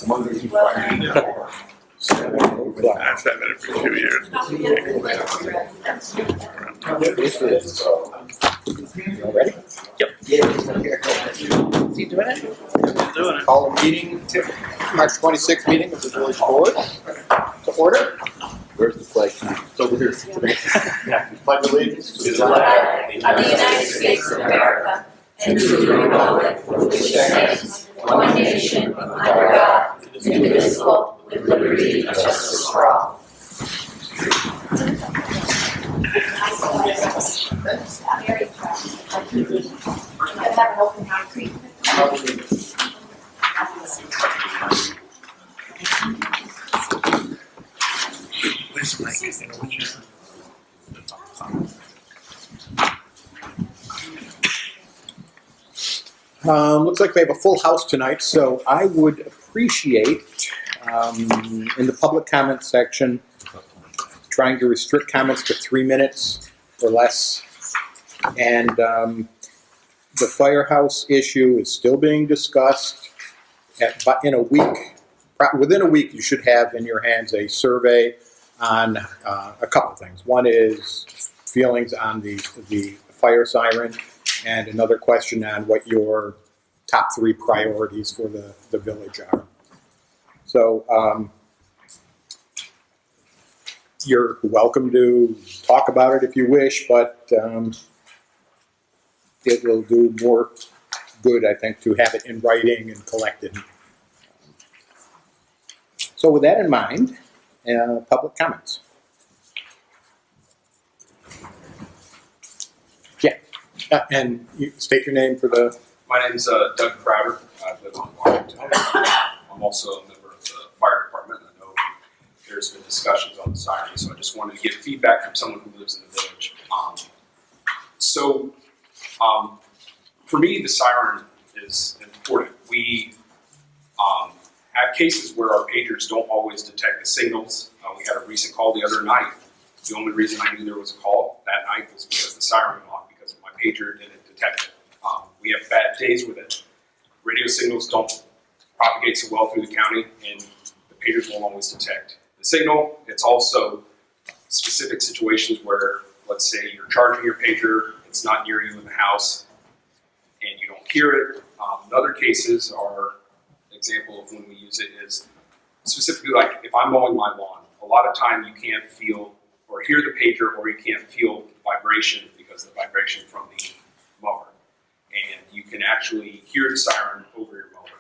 I've had it for 2 years. Ready? Yep. Is he doing it? Doing it. Call a meeting, March 26th meeting of the village board to order. Where's the flag? It's over here. Pledge allegiance to the flag of the United States of America and to the republic for which it stands, one nation, under God, indivisible, with liberty and justice for all. Where's Mike? Looks like we have a full house tonight, so I would appreciate, in the public comment section, trying to restrict comments to 3 minutes or less. And the firehouse issue is still being discussed. But in a week, within a week, you should have in your hands a survey on a couple things. One is feelings on the fire siren, and another question on what your top 3 priorities for the village are. So you're welcome to talk about it if you wish, but it will do more good, I think, to have it in writing and collected. So with that in mind, public comments. Yeah, and you state your name for the... My name is Doug Crowder. I live in Washington. I'm also a member of the fire department. I know there's been discussions on the siren, so I just wanted to get feedback from someone who lives in the village. For me, the siren is important. We have cases where our pagers don't always detect the signals. We had a recent call the other night. The only reason I knew there was a call that night was because the siren went off because my pager didn't detect it. We have bad days with it. Radio signals don't propagate so well through the county, and the pagers won't always detect the signal. It's also specific situations where, let's say you're charging your pager, it's not near you in the house, and you don't hear it. In other cases, our example of when we use it is specifically like if I'm mowing my lawn. A lot of time you can't feel or hear the pager, or you can't feel vibration because of the vibration from the mower. And you can actually hear the siren over your mower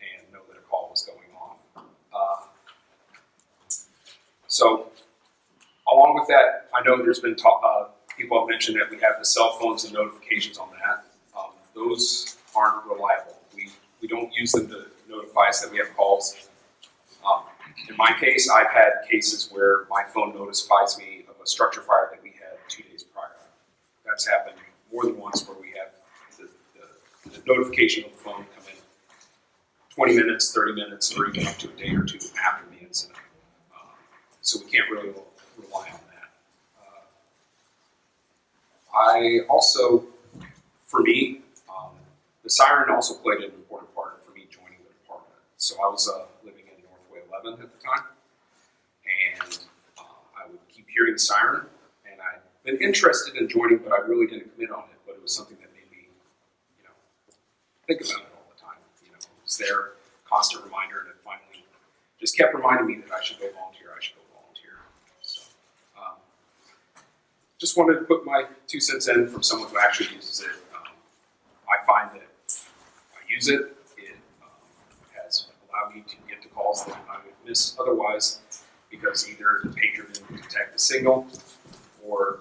and know that a call was going on. So along with that, I know there's been people have mentioned that we have the cell phones and notifications on that. Those aren't reliable. We don't use them to notify us that we have calls. In my case, I've had cases where my phone notifies me of a structure fire that we had 2 days prior. That's happened more than once where we have the notification of the phone come in 20 minutes, 30 minutes, or even up to a day or 2 after the incident. So we can't really rely on that. I also, for me, the siren also played an important part for me joining the department. So I was living in Northway 11 at the time, and I would keep hearing the siren, and I'd been interested in joining, but I really didn't commit on it, but it was something that made me, think about it all the time. It was their constant reminder, and it finally just kept reminding me that I should go volunteer, So, just wanted to put my 2 cents in from someone who actually uses it. I find that I use it. It has allowed me to get to calls that I would miss otherwise because either the pager didn't detect the signal, or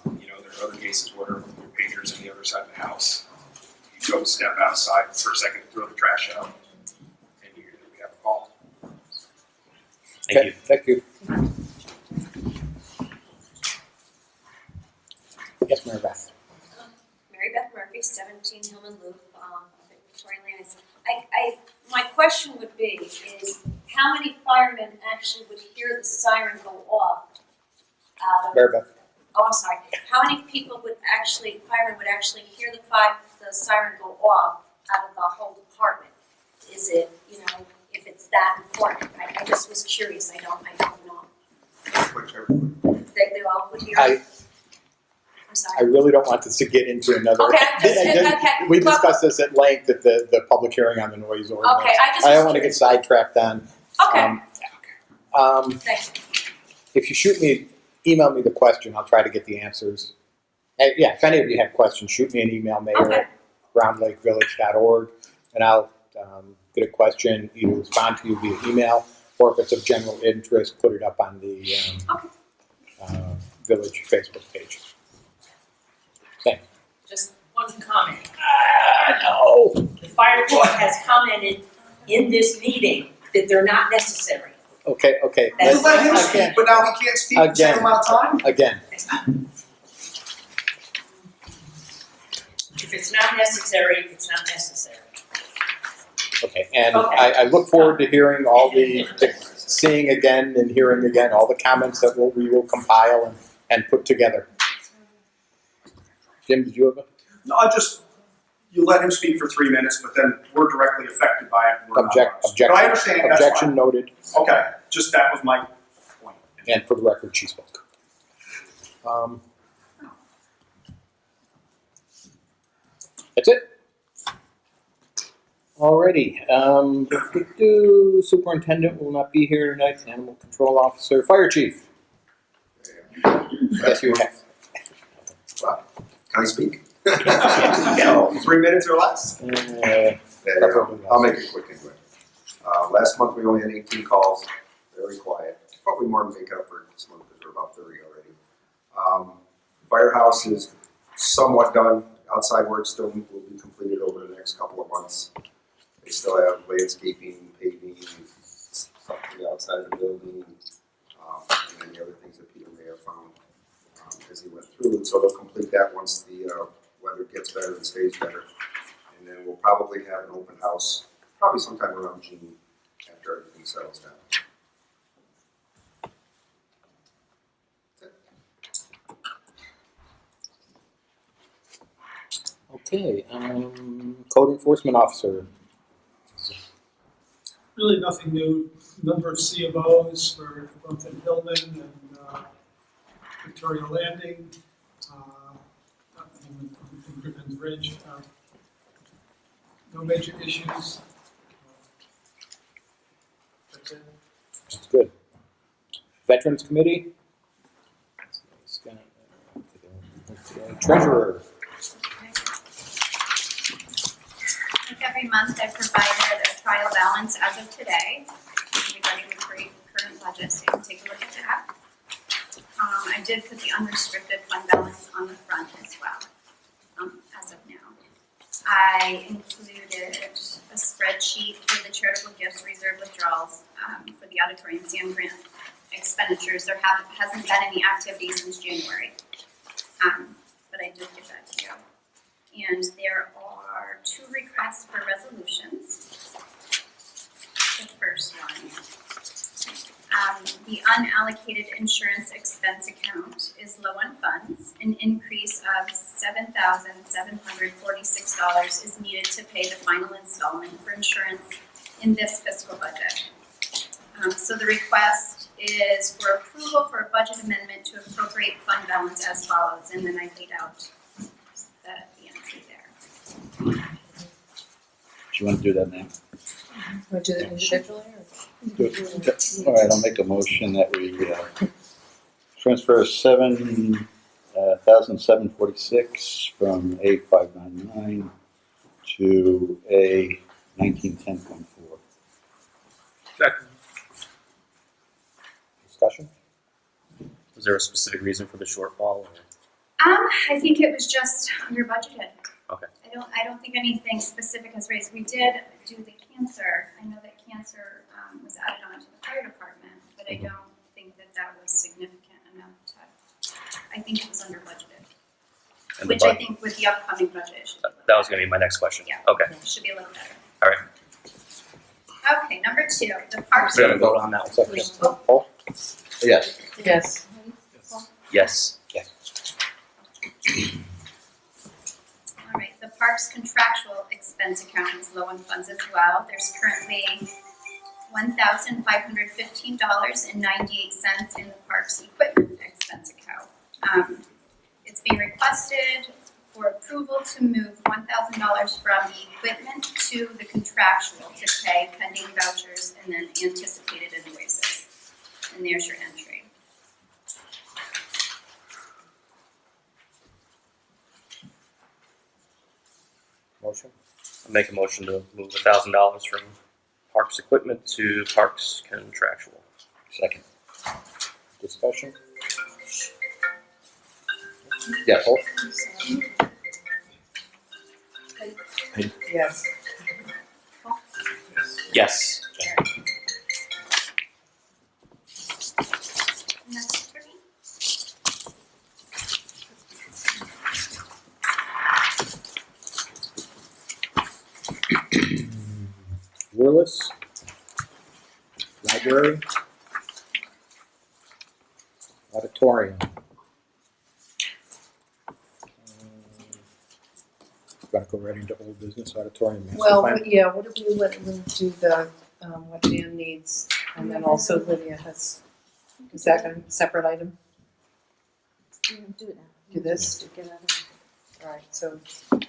there are other cases where your pager's on the other side of the house. You go step outside for a second to throw the trash out, and you hear that we have a call. Thank you. Thank you. Yes, Mary Beth. Mary Beth Murphy, 17 Hillman Loop, Victoria Landis. My question would be is how many firemen actually would hear the siren go off out of... Mary Beth. Oh, I'm sorry. How many firemen would actually hear the siren go off out of the whole department? Is it, if it's that important. I just was curious, I don't know. They all would hear? I'm I sorry. really don't want this to get into another. Okay, okay. We Well, discussed this at length at the public hearing on the noise ordinance. Okay, I just I was don't want to get curious. sidetracked on. Okay, thanks. If you email me the question, I'll try to get the answers. Yeah, if any of you have questions, shoot me an email, mayor@roundlakevillage.org, and I'll get a question, either respond to you via email, or if it's of general interest, put it up on the village Facebook page. Thanks. Just one comment. No. The fire chief has commented in this meeting that they're not necessary. Okay. That's- Let him speak, Again. but now he can't speak the same amount of time? Again, If it's not necessary, it's not necessary. okay, and Okay. I look forward to hearing all seeing again and hearing again all the comments that we will compile and put together. Jim, did you have a? No, you let him speak for 3 minutes, but then we're directly affected by it. We're not honest. Objection. But I understand, that's Objection fine. noted, Okay, just that was my point. and for the record, she spoke. That's it. Alrighty, superintendent will not be here tonight, animal control officer, fire chief. Yes, you have. Can I speak? No, 3 minutes or less? I'll make it quick anyway. Last month we only had 18 calls, very quiet. Probably more to make up for this month because we're about 30 already. Firehouse is somewhat done. Outside work still will be completed over the next couple of months. They still have landscaping, paving, stuff to the outside of the building, and any other things that Peter may have found as he went through. And so they'll complete that once the weather gets better and stays better. And then we'll probably have an open house, probably sometime around June after everything settles down. Okay, code enforcement officer. Really nothing new. Number of C of Os for both in Hillman and Victoria Landing, and Griffin's Ridge. No major issues. That's it. That's good. Veterans Committee. Treasurer. Like every month, I provided a trial balance as of today. Everybody with current budget, so you can take a look at that. I did put the unrestricted fund balance on the front as well, as of now. I included a spreadsheet for the charitable gifts reserve withdrawals for the auditorium SAM grant expenditures. There hasn't been any activity since January, but I did give that to you. And there are 2 requests for resolutions. The first one, the unallocated insurance expense account is low on funds. An increase of $7,746 is needed to pay the final installment for insurance in this fiscal budget. So the request is for approval for a budget amendment to appropriate fund balance as follows, and then I laid out the entry there. Do you want to do that now? Want to do it individually or? All right, I'll make a motion that we transfer $7,746 from A599 to A1910.4. Second. Discussion? Was there a specific reason for the shortfall? Or? I think it was just under budgeted. Okay. I don't think anything specific has raised. We did do the cancer. I know that cancer was added on to the fire department, but I don't think that was significant enough to, I think it was under budgeted. And Which I think with the upcoming budget, it should be a little that was going to be my next question. Yeah. Okay. better. Should be a little better. All right. Okay, number 2, the parks. We're gonna vote on that one second. Paul? Yes. Yes. Yes. All right, the parks contractual expense account is low on funds as well. There's currently $1,515.98 in the parks equipment expense account. It's being requested for approval to move $1,000 from the equipment to the contractual to pay pending vouchers and then anticipated invoices. And there's your entry. Motion? I'll make a motion to move $1,000 from parks equipment to parks contractual. Second. Discussion? Yeah, Paul? Yes. Yes. And that's it for me. Willis? Library? Auditorium? Gotta go right into old business auditorium master Well, plan. yeah, what if we let them do the, what Dan needs, and then also Lydia has, is that a separate item? You can do it now. Do this? To get out of Right, so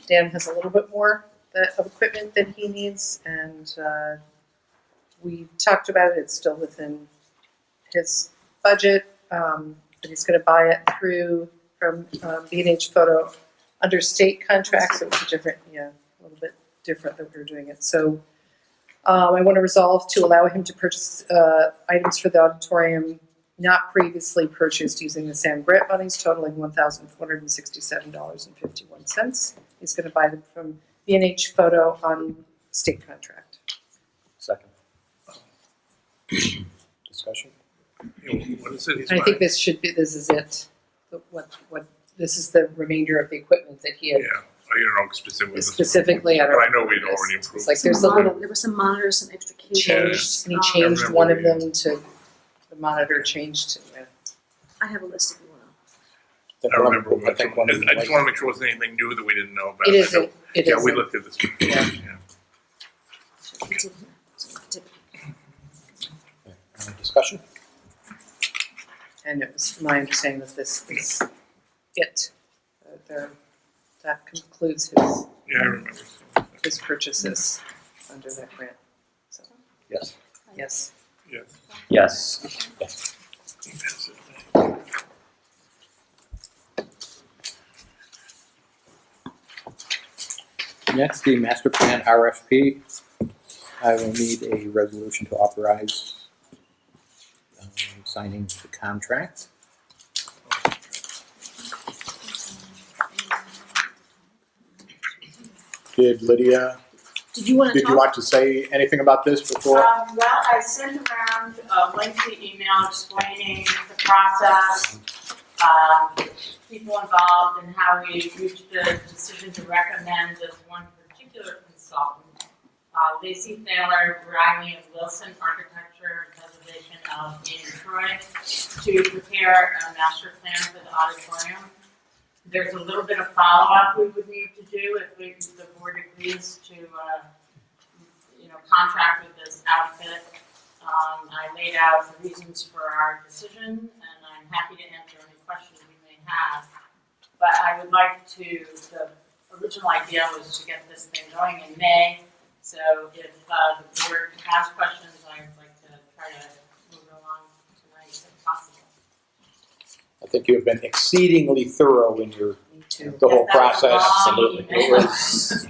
Dan has a little bit more of equipment than he needs, and we talked about it, it's still within his budget, but he's gonna buy it from B&H Photo under state contracts, so it's a different, a little bit different that we're doing it. So I want to resolve to allow him to purchase items for the auditorium not previously purchased using the Sam Grant monies totaling $1,467.51. He's going to buy them from B&H Photo on state contract. Second. Discussion? What is it? He's And I think this is it. This is the remainder of the equipment that he had Yeah, I don't know specifically. specifically. I But don't I know we'd know. already It's improved. like there's a little There were some monitors, some extra cables. changed, and he I changed remember one of reading. them to the monitor changed to. I have a list if you want think I one of remember. them- I think one of them I just was- want to make sure it wasn't anything new that we didn't know about. It I know- isn't. It Yeah, we isn't. looked at this. Yeah. to. It's in here. So I can take it. Discussion? And it was my understanding that this is it. That concludes Yeah, I remember. his purchases under that grant. So, Yes. yes. Yes. Yes. Next, the master plan RFP. I will need a resolution to authorize signing the contract. Did Lydia, Did you want to did talk? you want to say anything about this before? Well, I sent around a lengthy email explaining the process, people involved and how we reached the decision to recommend this one particular consultant. Lacey Thaler, Riley and Wilson Architecture and Preservation in Troy, to prepare a master plan for the auditorium. There's a little bit of follow-up we would need to do if the board agrees to contract with this outfit. I laid out the reasons for our decision, and I'm happy to answer any questions you may have. But I would like to, the original idea was to get this thing going in May. So if the board has questions, I'd like to try to move it along tonight if possible. I think you have been exceedingly thorough in your, Me too. the whole Yes, that was process. a long It email. was,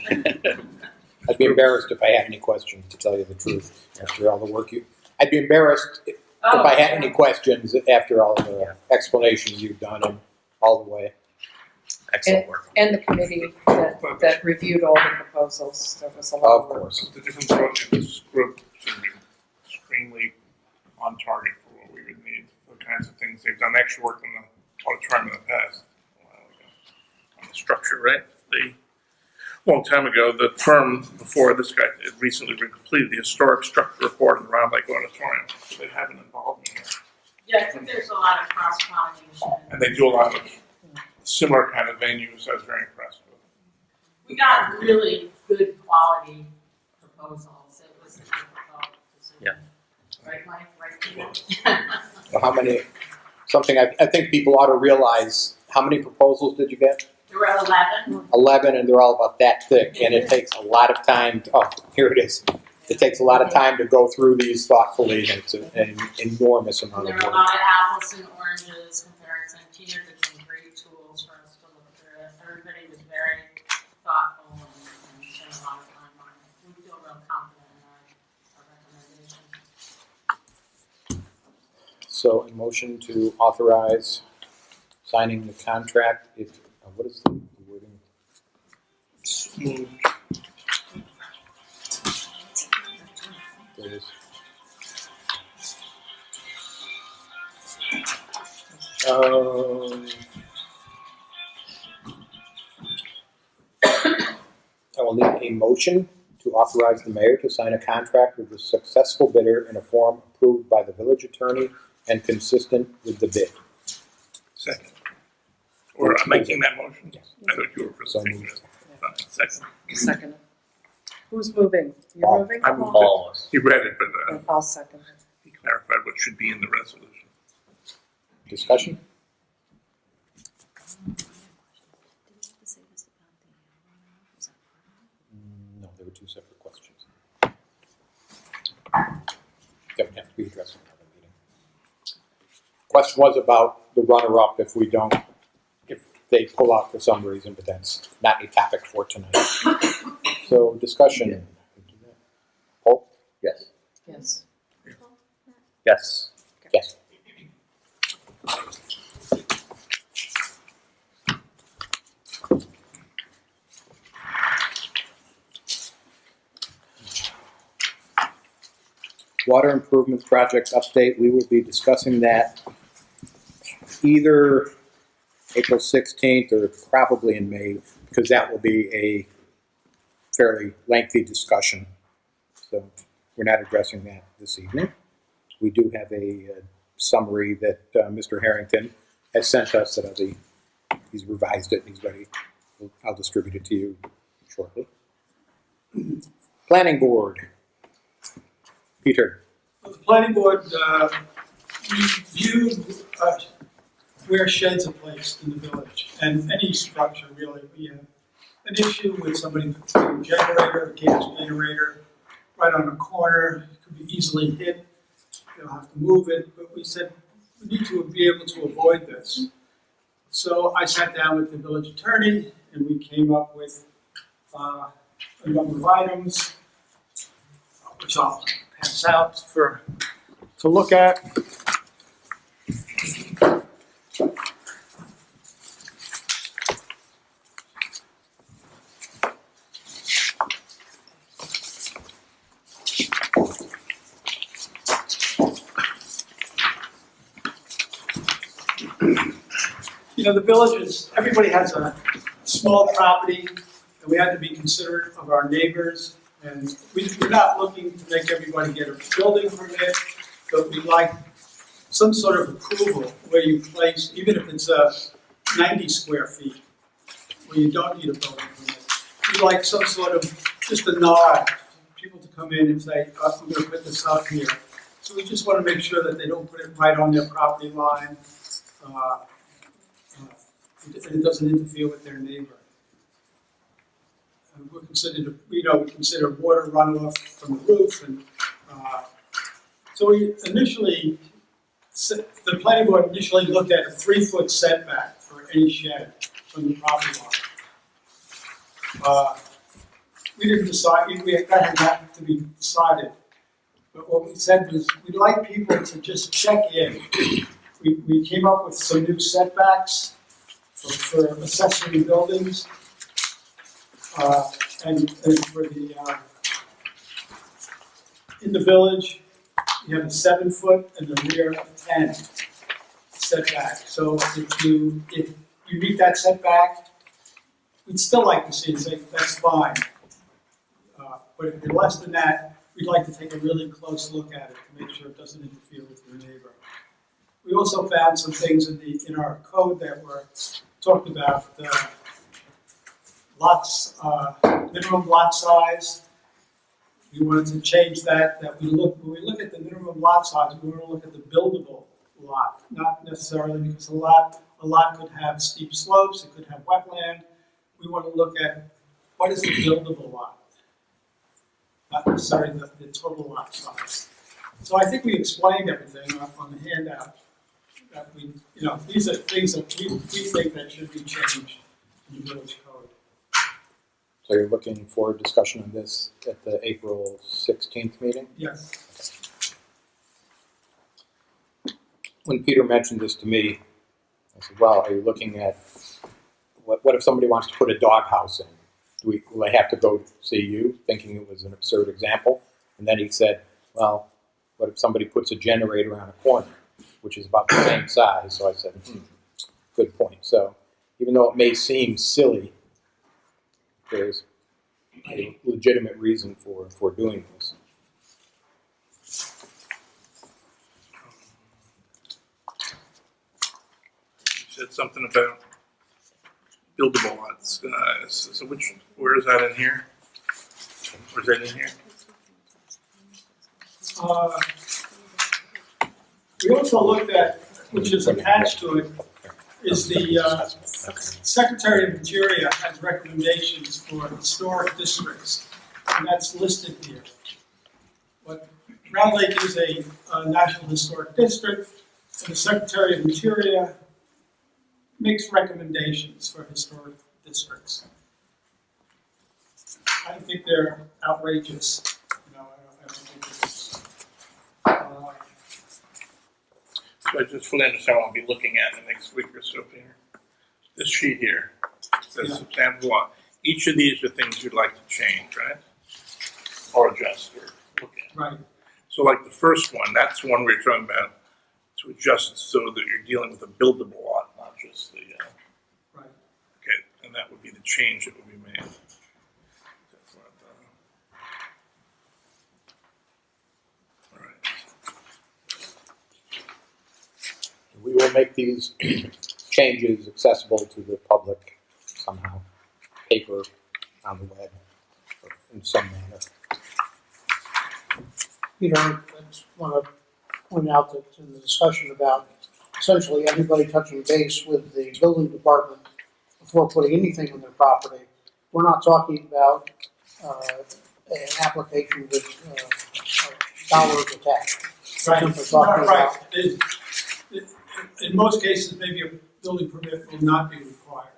I'd be embarrassed if I had any questions, to tell you the truth, after all the work I'd be embarrassed if I had any questions after all the explanations you've done and all the way. Excellent work. And the committee that reviewed all the proposals. There was a lot Of of work. course. The difference was this group seemed extremely on target for what we would need, the kinds of things they've done extra work in the auditorium in the past. A while ago. On the structure, right? A long time ago, the firm before this guy had recently completed the historic structure report of the Round Lake Auditorium. So they have an involvement here. Yeah, I think there's a lot of cross-pollination. And they do a lot of similar kind of venues. I was very impressed with. We got really good quality proposals. It was a difficult decision. Yeah. right, Mike, right, Peter? How many, something I think people ought to realize, how many proposals did you get? There were 11. 11, and they're all about that thick, and it takes a lot of time, here it is. It takes a lot of time to go through these thoughtfully, and it's an enormous And amount there of were a work. lot of apples and oranges comparison. Peter did some great tools for us to look through it. Everybody was very thoughtful and spent a lot of time on it. We feel real confident in our recommendation. So a motion to authorize signing the contract if, what is the wording? There it is. I will need a motion to authorize the mayor to sign a contract with the successful bidder in a form approved by the village attorney and consistent with the bid. Second. Or making that motion? Yes. I thought you were So presenting moved. it. Second. Second. Who's moving? You're Paul. moving? I moved All of us. He read it, but I'll second it. he clarified what should be in the resolution. Discussion? No, there were two separate questions. That would have to be addressed in another meeting. Question was about the runner-up if they pull out for some reason, but that's not a topic for tonight. So discussion. Paul? Yes. Yes. Yes. Yes. Water improvement project update, we will be discussing that either April 16th or probably in May, because that will be a fairly lengthy discussion. So we're not addressing that this evening. We do have a summary that Mr. Harrington has sent us that he's revised it and he's ready. I'll distribute it to you shortly. Planning board. Peter. The planning board reviewed where sheds are placed in the village, and any structure really. We have an issue with somebody putting a generator, a gas generator, right on a corner. It could be easily hit. They'll have to move it, but we said we need to be able to avoid this. So I sat down with the village attorney, and we came up with a number of items, which I'll pass out to look at. You know, the villages, everybody has a small property, and we have to be considerate of our neighbors. And we're not looking to make everybody get a building permit, but we'd like some sort of approval where you place, even if it's 90 square feet, where you don't need a building permit. We'd like some sort of, just a nod, for people to come in and say, oh, I'm gonna put this up here. So we just wanna make sure that they don't put it right on their property line, and it doesn't interfere with their neighbor. We're considered, we consider water runoff from the roof, and so we initially, the planning board initially looked at a 3-foot setback for any shed from the property line. We didn't decide, that had not to be decided, but what we said was we'd like people to just check in. We came up with some new setbacks for accessory buildings. And for the, in the village, you have a 7-foot and the rear of 10 setback. So if you meet that setback, we'd still like to see it, say, that's fine. But if you're less than that, we'd like to take a really close look at it to make sure it doesn't interfere with your neighbor. We also found some things in our code that were talked about, lots, minimum lot size. We wanted to change that when we look at the minimum lot size, we want to look at the buildable lot, not necessarily because a lot could have steep slopes, it could have wetland. We want to look at what is the buildable lot, not necessarily the total lot size. So I think we explained everything on the handout. That these are things that we think that should be changed in the village code. So you're looking for a discussion on this at the April 16th meeting? Yes. When Peter mentioned this to me, I said, well, are you looking at, what if somebody wants to put a doghouse in? Will they have to go see you, thinking it was an absurd example? And then he said, well, what if somebody puts a generator on a corner, which is about the same size? So I said, good point. So even though it may seem silly, there's a legitimate reason for doing this. You said something about buildable lots. So where is that in here? Where's that in here? We also looked at, which is attached to it, is the Secretary of Interior has recommendations for historic districts, and that's listed here. But Round Lake is a National Historic District, and the Secretary of Interior makes recommendations for historic districts. I don't think they're outrageous. I don't think it's, So I just fully understand what I'll be looking at in the next week or so here. This sheet here says substantive law. Each of these are things you'd like to change, right? Or adjust or look at. right. So like the first one, that's one we're talking about to adjust so that you're dealing with a buildable lot, not just the, Right. okay, and that would be the change that would be made. All right. We will make these changes accessible to the public somehow, paper, on the web, or in some manner. Peter, I just want to point out that in the discussion about essentially everybody touching base with the building department before putting anything on their property, we're not talking about an application with dollars attached. Right. We're talking Right. about In most cases, maybe a building permit will not be required.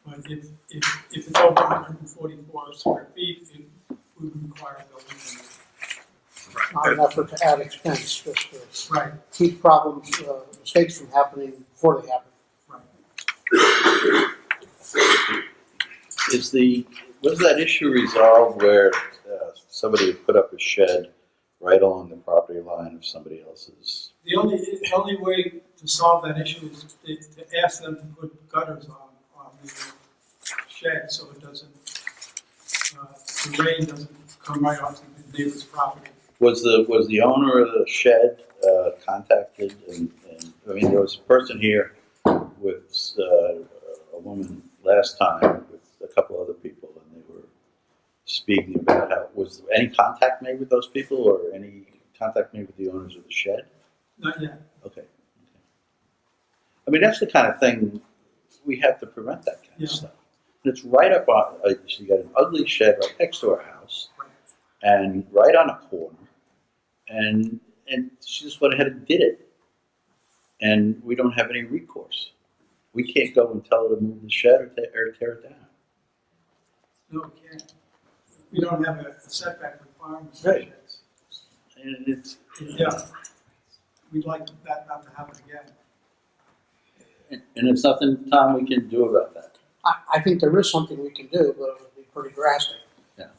But if it's over 144 square feet, it would require a building permit. not an effort to add expense, just to Right, keep problems, mistakes from happening before they happen. right. Was that issue resolved where somebody had put up a shed right along the property line of somebody else's? The only way to solve that issue is to ask them to put gutters on the shed so it doesn't, the rain doesn't come right onto the neighbor's property. Was the owner of the shed contacted? And I mean, there was a person here with a woman last time with a couple other people, and they were speaking about how, was there any contact made with those people or any contact made with the owners of the shed? Not yet. Okay. I mean, that's the kind of thing we have to prevent that kind Yeah. of stuff. And it's right up on, you got an ugly shed right next to our house and right on a corner. And she just went ahead and did it. And we don't have any recourse. We can't go and tell her to move the shed or tear it down. No, we can't. We don't have a setback requirement. for Right. sheds. And it's, Yeah. We'd like that not to happen again. and it's nothing, Tom, we can do about that. I think there is something we can do, but it would be pretty drastic. Yeah.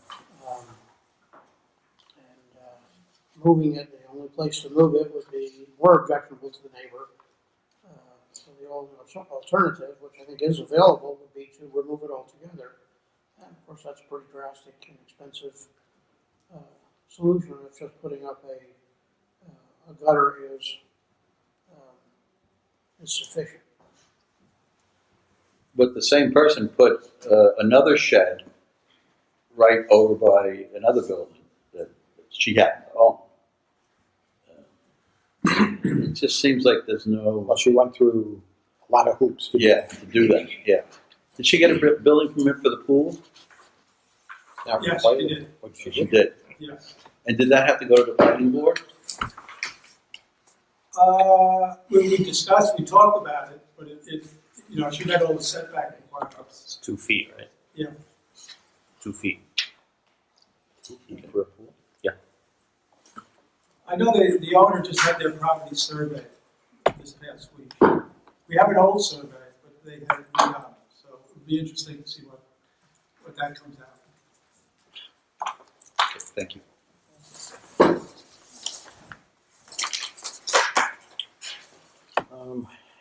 Moving it, the only place to move it would be more objectionable to the neighbor. So the only alternative, which I think is available, would be to remove it altogether. And of course, that's a pretty drastic and expensive solution if just putting up a gutter is sufficient. But the same person put another shed right over by another building that she happened to own. It just seems like there's no, Well, she went through a lot of hoops to do yeah, to do that, yeah. Did she get a building permit for the pool? that. Yes, Now, she did. what she She did. did. Yes. And did that have to go to the planning board? When we discussed, we talked about it, but she met all the setback requirements. It's 2 feet, right? Yeah. 2 feet. For a pool? I know the owner just had their property surveyed this past week. We have an old survey, but they had it redone, so it would be interesting to see what that comes out. Okay, thank you.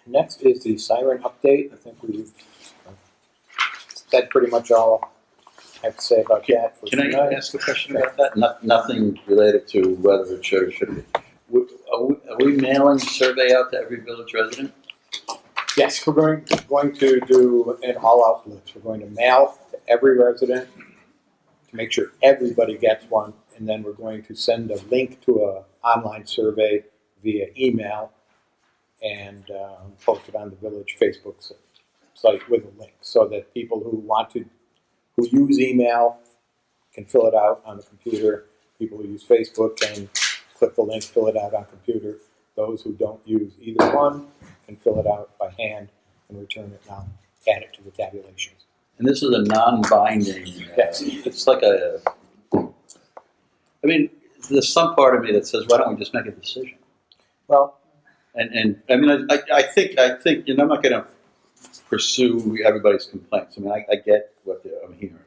Next is the siren update. I think we've said pretty much all I have to say about that for Can I tonight. ask a question about that? Nothing related to whether it should or shouldn't be. Are we mailing the survey out to every village resident? Yes, we're going to do an all-out list. We're going to mail to every resident to make sure everybody gets one, and then we're going to send a link to an online survey via email and post it on the village Facebook site with a link, so that people who use email can fill it out on the computer. People who use Facebook can click the link, fill it out on computer. Those who don't use either one can fill it out by hand and return it now, add it to the tabulations. And this is a non-binding, Yes. it's like I mean, there's some part of me that says, why don't we just make a decision? Well, And I mean, I think, I'm not gonna pursue everybody's complaints. I mean, I get what I'm hearing.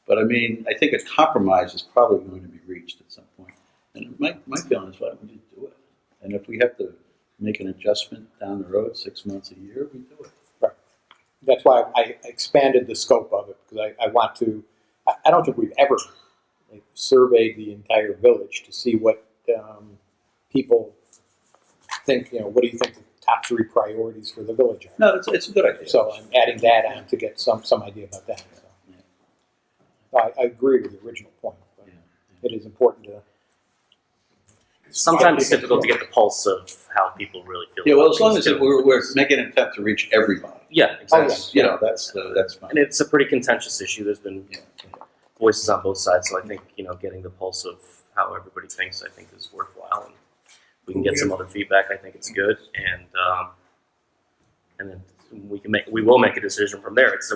But I mean, I think a compromise is probably going to be reached at some point. And my feeling is, why don't we just do it? And if we have to make an adjustment down the road, 6 months, a year, we do it. right. That's why I expanded the scope of it, because I want to, I don't think we've ever surveyed the entire village to see what people think, what do you think the top 3 priorities for the village are? No, it's a good idea. So I'm adding that on to get some idea about that. So. I agree with the original point, but it is important to. Sometimes it's difficult to get the pulse of how people really feel. Yeah, well, about as long things, as too. we're making an attempt to reach everybody. Yeah, exactly. That's fine. And it's a pretty contentious issue. There's been voices on both sides, so I think getting the pulse of how everybody thinks, I think, is worthwhile. And if we can get some other feedback, I think it's good. And then we will make a decision from there. It's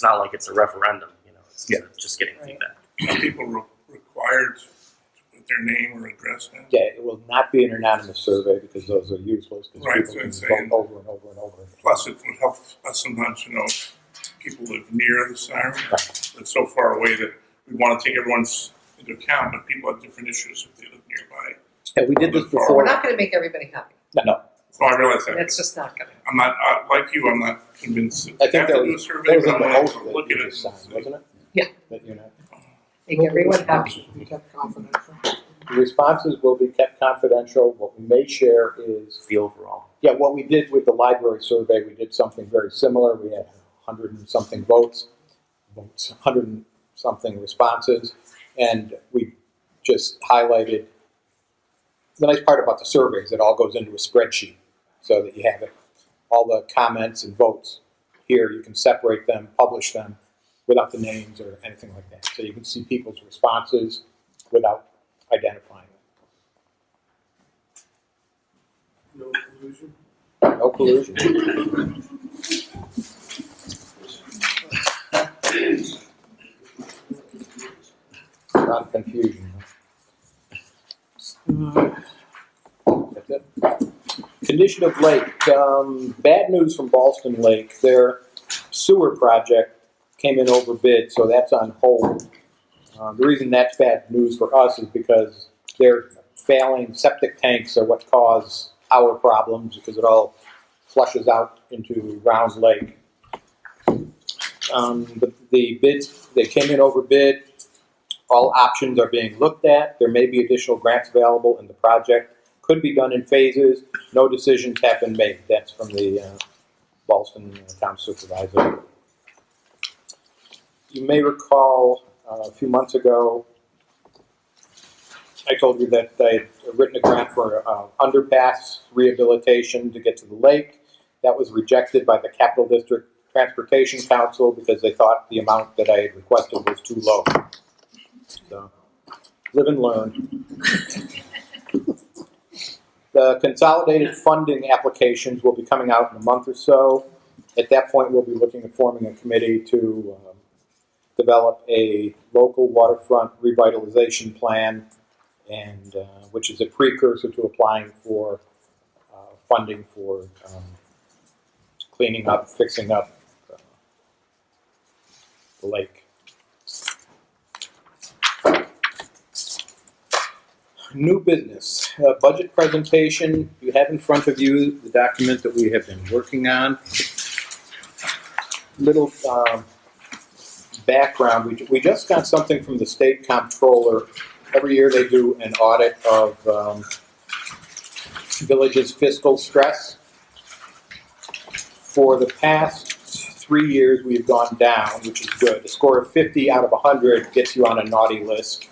not like it's a referendum. It's just getting feedback. Are people required to put their name or address in? Yeah, it will not be an anonymous survey because those are useless. Because Right, people so can I'm vote over and over and over. Plus, it would help us sometimes to know if people live near the siren, but so far away that we want to take everyone's into account, but people have different issues if they live nearby. And we did this We're before. not gonna make everybody happy. No, So I realize that. It's just not gonna. I'm not, like you, I'm not convinced that I we think have to that do a was survey, in but the I'm gonna oath that look you at it. just signed, wasn't it? Yeah. That, Make everyone happy. Be kept confidential. the responses will be kept confidential. What we may share is, The overall. what we did with the library survey, we did something very similar. We had 100 and something votes, 100 and something responses, and we just highlighted. The nice part about the survey is it all goes into a spreadsheet so that you have it, all the comments and votes. Here you can separate them, publish them without the names or anything like that. So you can see people's responses without identifying them. No collusion. No collusion. A lot of confusion. That's it. Condition of lake. Bad news from Ballston Lake. Their sewer project came in over bid, so that's on hold. The reason that's bad news for us is because their failing septic tanks are what cause our problems, because it all flushes out into Round Lake. The bids, they came in over bid. All options are being looked at. There may be additional grants available in the project. Could be done in phases. No decisions have been made. That's from the Ballston Town Supervisor. You may recall A few months ago, I told you that I'd written a grant for underpass rehabilitation to get to the lake. That was rejected by the Capital District Transportation Council because they thought the amount that I had requested was too low. So, live and learn. The consolidated funding applications will be coming out in a month or so. At that point, we'll be looking at forming a committee to develop a local waterfront revitalization plan, and which is a precursor to applying for funding for cleaning up, fixing up the lake. New business, budget presentation. You have in front of you the document that we have been working on. Little background, we just got something from the state comptroller. Every year they do an audit of villages' fiscal stress. For the past 3 years we've gone down, which is good. A score of 50 out of 100 gets you on a naughty list.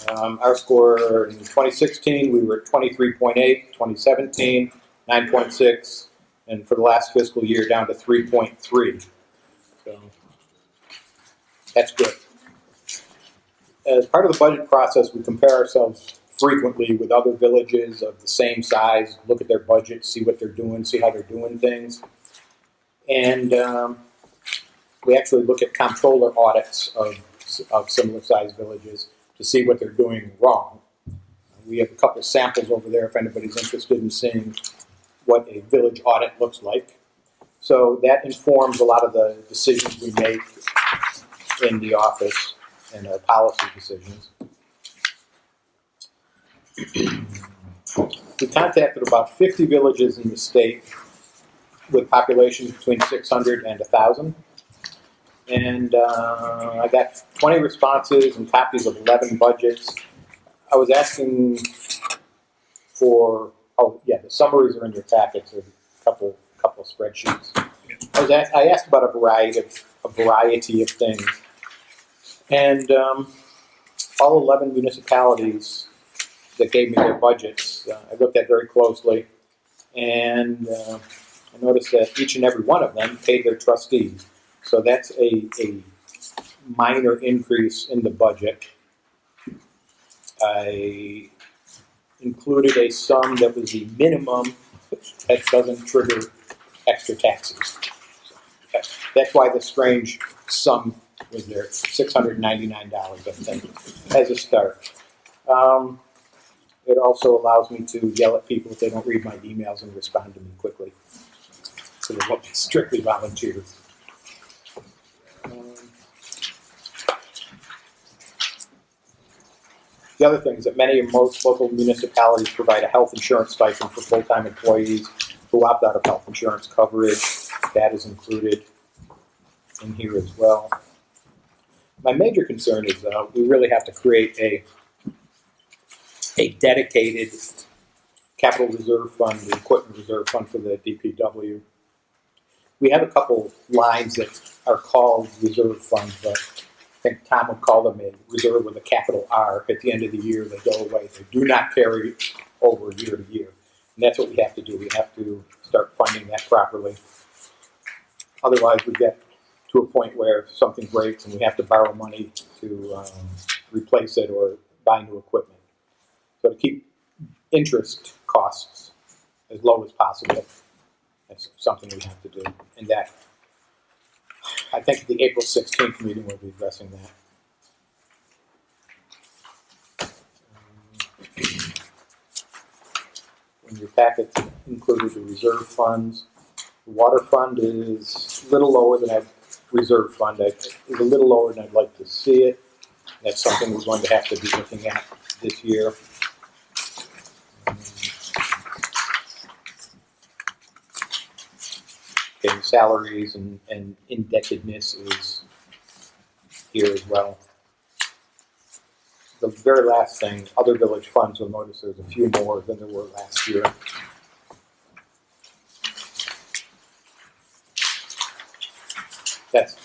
Our score in 2016, we were at 23.8, 2017, 9.6, and for the last fiscal year down to 3.3. So that's good. As part of the budget process, we compare ourselves frequently with other villages of the same size, look at their budgets, see what they're doing, see how they're doing things. And we actually look at comptroller audits of similar sized villages to see what they're doing wrong. We have a couple samples over there if anybody's interested in seeing what a village audit looks like. So that informs a lot of the decisions we make in the office and our policy decisions. We contacted about 50 villages in the state with populations between 600 and 1,000. And I got 20 responses and copies of 11 budgets. I was asking for, the summaries are in your packets, there's a couple spreadsheets. I asked about a variety of things. And all 11 municipalities that gave me their budgets, I looked at very closely, and I noticed that each and every one of them paid their trustees. So that's a minor increase in the budget. I included a sum that was the minimum that doesn't trigger extra taxes. That's why the strange sum was there, $699, I think, as a start. It also allows me to yell at people if they don't read my emails and respond to me quickly. So they're strictly volunteers. The other thing is that many or most local municipalities provide a health insurance stipend for full-time employees who opt out of health insurance coverage. That is included in here as well. My major concern is we really have to create a dedicated capital reserve fund, the equipment reserve fund for the DPW. We have a couple lines that are called reserve funds, but I think Tom would call them a reserve with a capital R. At the end of the year, they go away. They do not carry over year to year. And that's what we have to do. We have to start funding that properly. Otherwise, we get to a point where something breaks and we have to borrow money to replace it or buy new equipment. So to keep interest costs as low as possible, that's something we have to do. And that, I think the April 16th meeting will be addressing that. In your packet included the reserve funds. The water fund is a little lower than reserve fund is a little lower than I'd like to see it. That's something we're going to have to be looking at this year. Okay, salaries and indebtedness is here as well. The very last thing, other village funds, you'll notice there's a few more than there were last year. That's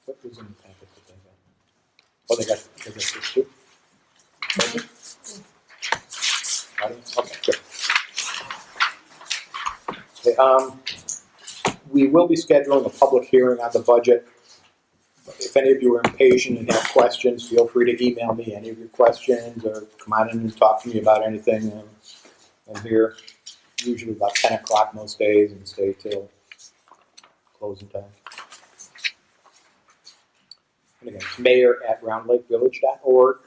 What was in the packet that they got? Oh, they got this too? Okay, good. Okay, we will be scheduling a public hearing on the budget. If any of you are impatient and have questions, feel free to email me any of your questions or come on in and talk to me about anything. I'm here usually about 10 o'clock most days and stay till closing time. And again, it's mayor@roundlakevillage.org.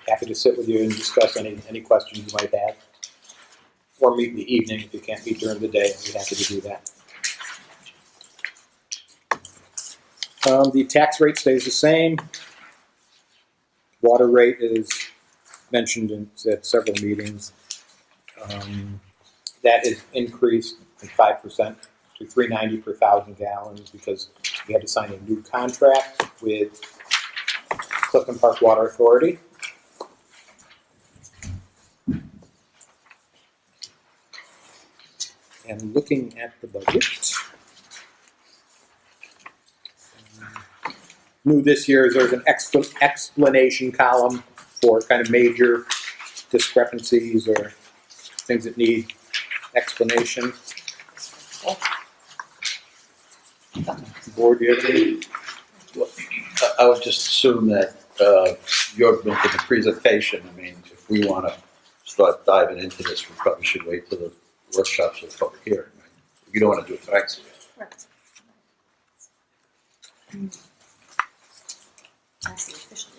Happy to sit with you and discuss any questions you might have. Or meet in the evening if you can't meet during the day. I'd be happy to do that. The tax rate stays the same. Water rate is mentioned at several meetings. That is increased by 5% to $3.90 per 1,000 gallons because we had to sign a new contract with Clifton Park Water Authority. And looking at the budget, new this year is there's an explanation column for kind of major discrepancies or things that need explanation. Board, do you have any? I would just assume that you're making the presentation. I mean, if we want to start diving into this, we probably should wait till the workshops or the public hearing. Right? You don't want to do it tonight. That's the official.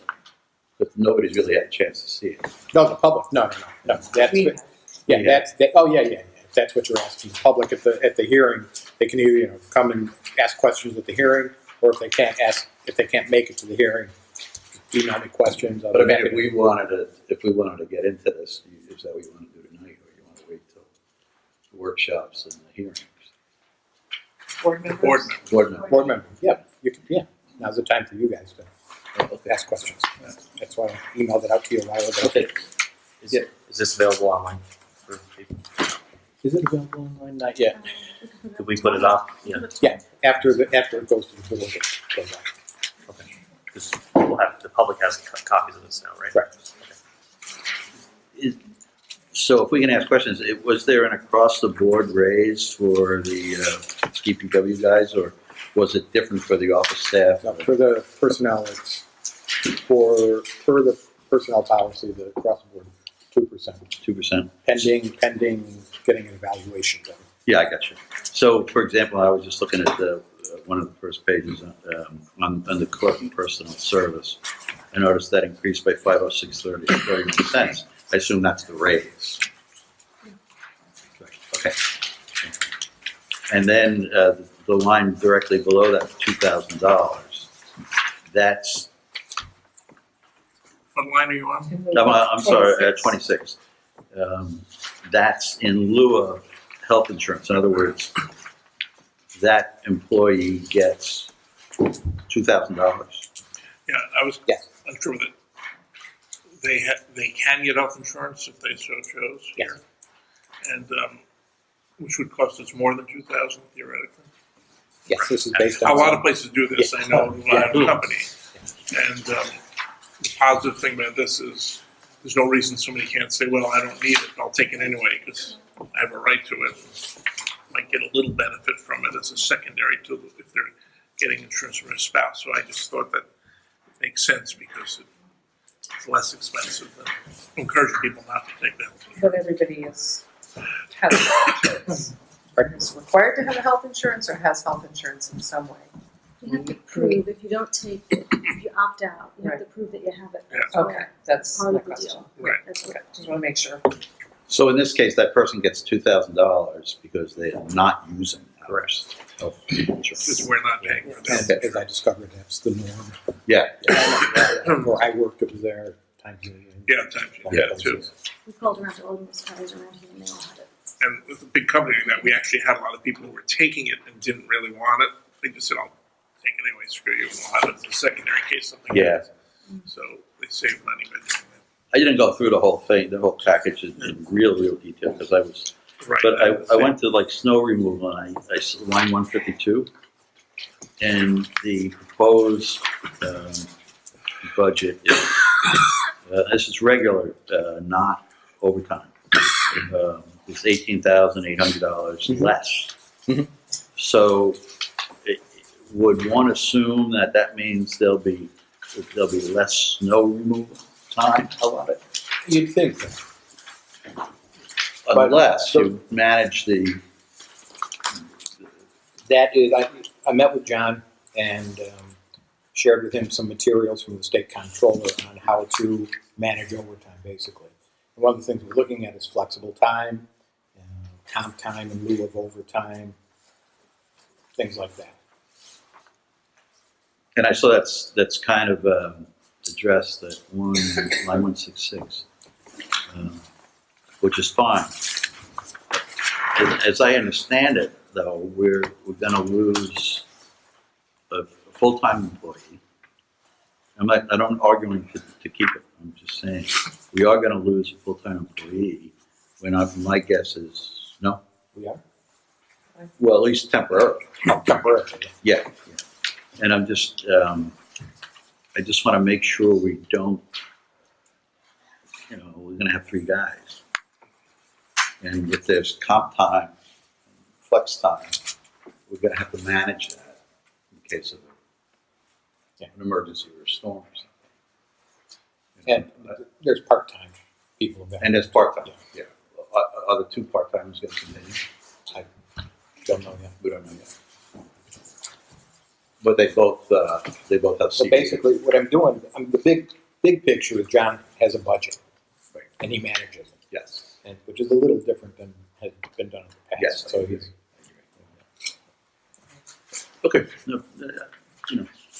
But nobody's really had a chance to see it. No, the public. No. That's yeah. That's that. Oh yeah. If that's what you're asking, the public at the hearing, they can either come and ask questions at the hearing, or if they can't make it to the hearing, email me questions. But I mean, if we wanted to get into this, is that what you want to do tonight, or you want to wait till the workshops and the hearings? Board members? Board member. Yeah, you can. Yeah, now's the time for you guys to ask questions. That's why I emailed it out to you a while ago. Okay. Is this available online for people? Is it available online? Not yet. Could we put it up? Yeah. Yeah, after it goes to the board, it goes out. Okay. Because the public has copies of this now, right? Right. So if we can ask questions, was there an across-the-board raise for the DPW guys, or was it different for the office staff? No, for the personnel, it's per the personnel policy, the across the board, 2%. 2%? Pending getting an evaluation done. Yeah, I got you. So, for example, I was just looking at one of the first pages on the clerk and personnel service. I noticed that increased by $506.31. I assume that's the raise. Okay. And then the line directly below that, $2,000. That's. What line are you on? I'm sorry, 26. That's in lieu of health insurance. In other words, that employee gets $2,000. Yeah, I was unsure that they can get health insurance if they so chose here, and which would cost us more than $2,000 theoretically. Yes, this is based on. A lot of places do this. I know a company, and the positive thing about this is there's no reason somebody can't say, "Well, I don't need it. I'll take it anyway because I have a right to it." Might get a little benefit from it as a secondary to if they're getting insurance from a spouse. So I just thought that it makes sense because it's less expensive than encouraging people not to take that. But everybody has health insurance. Is required to have a health insurance or has health insurance in some way? You have to prove if you don't take it, if you opt out, you have to prove that you have it. That's Okay, that's part my of the question. deal. Right. That's Okay, just want to make sure. So in this case, that person gets $2,000 because they are not using ours. Health insurance. Because we're not paying for that. And as I discovered, that's the norm. Yeah. Where I worked, it was there times. Yeah, times too. We called around to all the municipalities around here and they all had it. And with a big company like that, we actually had a lot of people who were taking it and didn't really want it. They just said, "I'll take it anyway. Screw you. We'll have it as a secondary in case something happens." So they saved money by doing that. I didn't go through the whole thing, the whole package in real detail because I was. Right. But I went to like snow removal and I line 152. And the proposed budget is, this is regular, not overtime. It's $18,800 less. Mhm. So would one assume that that means there'll be less snow removal time allotted? You'd think that. But- Unless you manage the, That is, I met with John and shared with him some materials from the state comptroller on how to manage overtime, basically. And one of the things we're looking at is flexible time, comp time in lieu of overtime, things like that. and I saw that's kind of addressed at line 166, which is fine. As I understand it, though, we're going to lose a full-time employee. I'm not arguing to keep it. I'm just saying we are going to lose a full-time employee. My guess is no. We are? Well, at least temporarily. Temporarily. Yeah. And I'm just, I just want to make sure we don't, we're going to have 3 guys. And if there's comp time, flex time, we're going to have to manage that in case of an emergency or a storm or something. And there's part-time people available. And there's part-time, yeah. Are the 2 part-timers going to continue? I don't know yet. We don't know yet. But they both have So CDs. basically, what I'm doing, the big picture is John has a budget. Right. And he manages it. Yes. And, which is a little different than has been done in the past. Yes. So he's, Okay. No,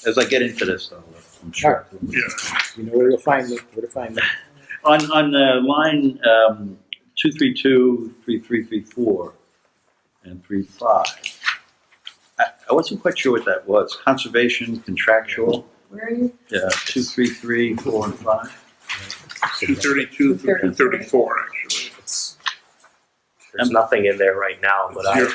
as I get into this, I'm sure. Yeah. you know where to find me. On line 232, 3334, and 35, I wasn't quite sure what that was. Conservation, contractual, Where are you? 233, 4, and 5. 232 through 234, actually. There's nothing in there right now, but Zero.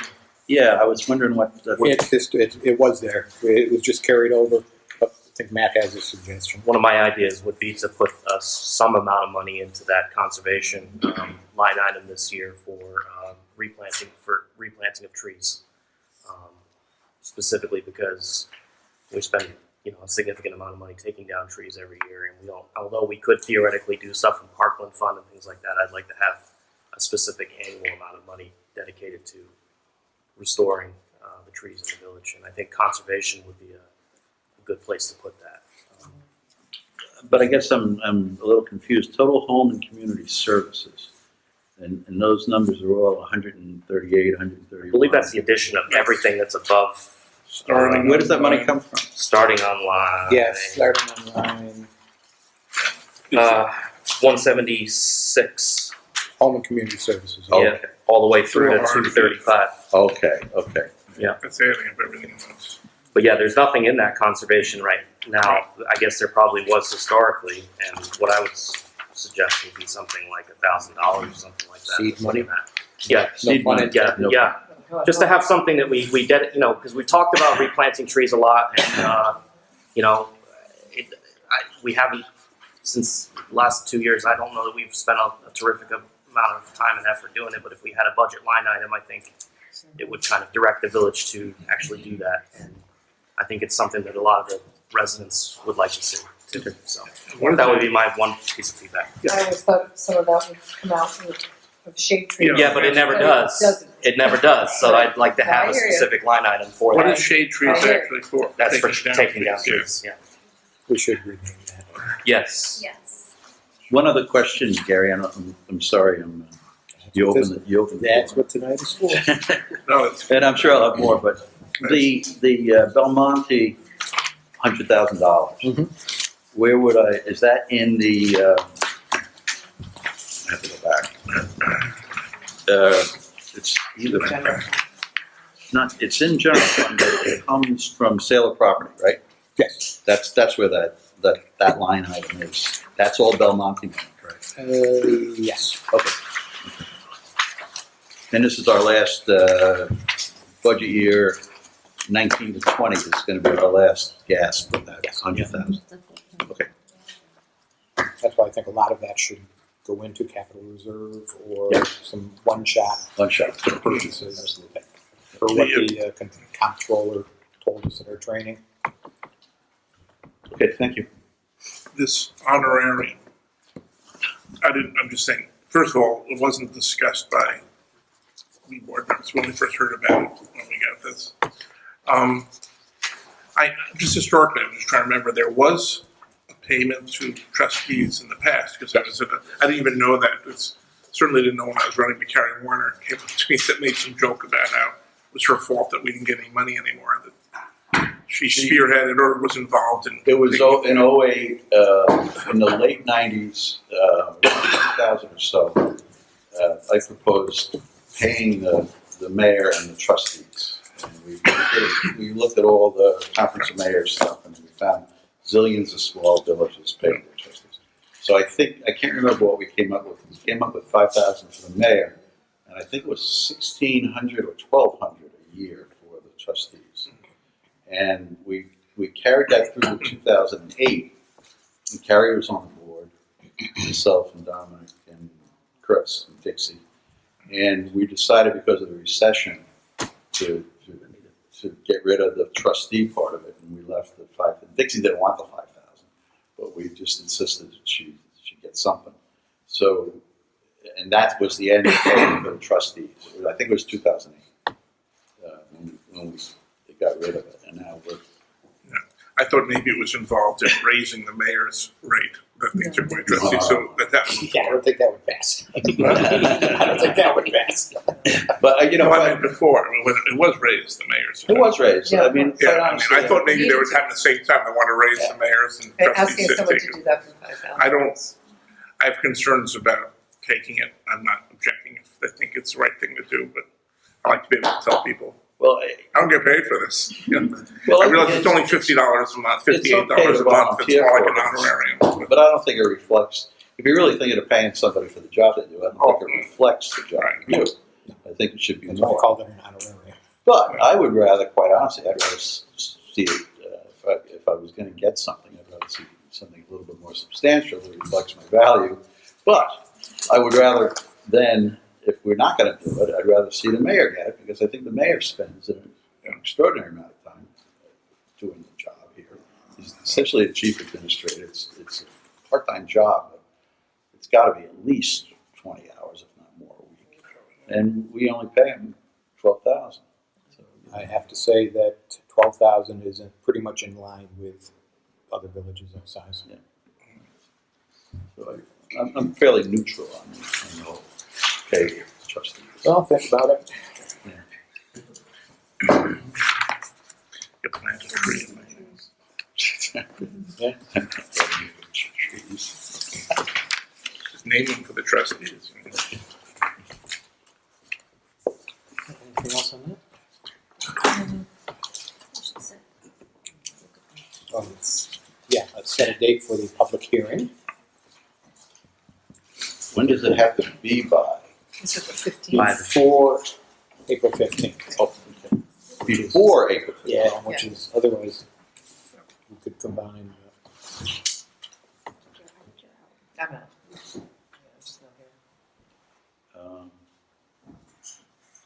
Yeah, I was wondering what. It was there. It was just carried over. But I think Matt has a suggestion. one of my ideas would be to put some amount of money into that conservation line item this year for replanting of trees. Specifically because we spend a significant amount of money taking down trees every year, and we don't. Although we could theoretically do stuff from Parkland Fund and things like that, I'd like to have a specific annual amount of money dedicated to restoring the trees in the village, and I think conservation would be a good place to put that. But I guess I'm a little confused. Total home and community services, and those numbers are all 138, 131. I believe that's the addition of everything that's above. Starting Where does that money come from? Starting on line. Yes, starting on line 176. home and community services. Oh. Yeah, all the way through to Real hard to 235. Okay. That's adding up everything else. But yeah, there's nothing in that conservation right now. I guess there probably was historically, and what I would suggest would be something like $1,000 or something like that. Seed money? Yeah, Seed money. yeah, yeah. Just to have something that we did, because we talked about replanting trees a lot, and we haven't since the last 2 years. I don't know that we've spent a terrific amount of time and effort doing it, but if we had a budget line item, I think it would kind of direct the village to actually do that, and I think it's something that a lot of the residents would like to see too. So that would be my one piece of feedback. I always thought some of that would come out of shade tree. Yeah, but it never But does. It doesn't. It never does. So I'd like to have I a hear you. specific line item for What that. is shade trees I hear. actually for? That's for taking down trees, trees. Yeah. We should rename that. Yes. Yes. One other question, Gary. I'm sorry. You opened the That's floor. what tonight is for. Yeah. No, it's And I'm sure I'll have more, but the Belmonte $100,000. Mhm. Where would is that in the? I have to go back. It's either it's in general fund, but it comes from sale of property, right? Yes. That's where that line item is. That's all Belmonte money, correct? Yes. Okay. And this is our last budget year. 19 to 20 is going to be our last gasp with that 100,000. Okay. That's why I think a lot of that should go into capital reserve or Yeah. some one-shot One shot. purchases. Or what the comptroller told us at our training. Okay, thank you. This honorarium, I'm just saying, first of all, it wasn't discussed by we board members when we first heard about it, when we got this. Just historically, I'm just trying to remember, there was a payment to trustees in the past, because I didn't even know that. Certainly didn't know when I was running to Carrie Warner, came up to me that made some joke about how it was her fault that we didn't get any money anymore, that she spearheaded or was involved in. It was in 08, in the late 90s, 2000 or so, I proposed paying the mayor and the trustees. And we looked at all the conference of mayors stuff, and we found zillions of small villages paying their trustees. So I can't remember what we came up with. We came up with 5,000 for the mayor, and I think it was 1,600 or 1,200 a year for the trustees. And we carried that through to 2008. And Carrie was on the board, myself and Dominic and Chris and Dixie. And we decided, because of the recession, to get rid of the trustee part of it, and we left the 5,000. Dixie didn't want the 5,000, but we just insisted that she get something. So, and that was the end of paying for the trustees. I think it was 2008 when they got rid of it, and now we're. I thought maybe it was involved in raising the mayor's rate that they took away trustees, so that was. Yeah, I don't think that would pass. I don't think that would pass. But No, I meant before, when it was raised, the mayor's. It was raised. Yeah. I mean, quite honestly, I thought maybe they were having the same time, they want to raise the mayors and And trustees. asking someone to do that for 5,000. I have concerns about taking it. I'm not objecting if they think it's the right thing to do, but I like to be able to tell people, well, I don't get paid for this. well, I realize it's only $50 a month, $58 It's okay to a month, it's volunteer more like for an it. honorarium. but I don't think it reflects. If you're really thinking of paying somebody for the job they do, I don't think it reflects the job you do. I think it should be That's why I more. called it an honorarium. But I would rather, quite honestly, I'd rather see it, if I was going to get something, I'd rather see something a little bit more substantial that reflects my value. But I would rather then, if we're not going to do it, I'd rather see the mayor get it, because I think the mayor spends an extraordinary amount of time doing the job here. He's essentially a chief administrator. It's a part-time job, but it's got to be at least 20 hours, if not more, a week. And we only pay him 12,000. So, I have to say that 12,000 is pretty much in line with other villages of size. so I'm fairly neutral on the whole pay trustees. Well, think about it. Get plants for free in my hands. Yeah. Just name them for the trustees. Anything else on that? Yeah, let's set a date for the public hearing. When does it have to be by? Is it the 15th? Before April 15th. Oh, okay. Before April 15th. Yeah, which is, otherwise, we could combine. I'm out. Yeah, I'm just not here.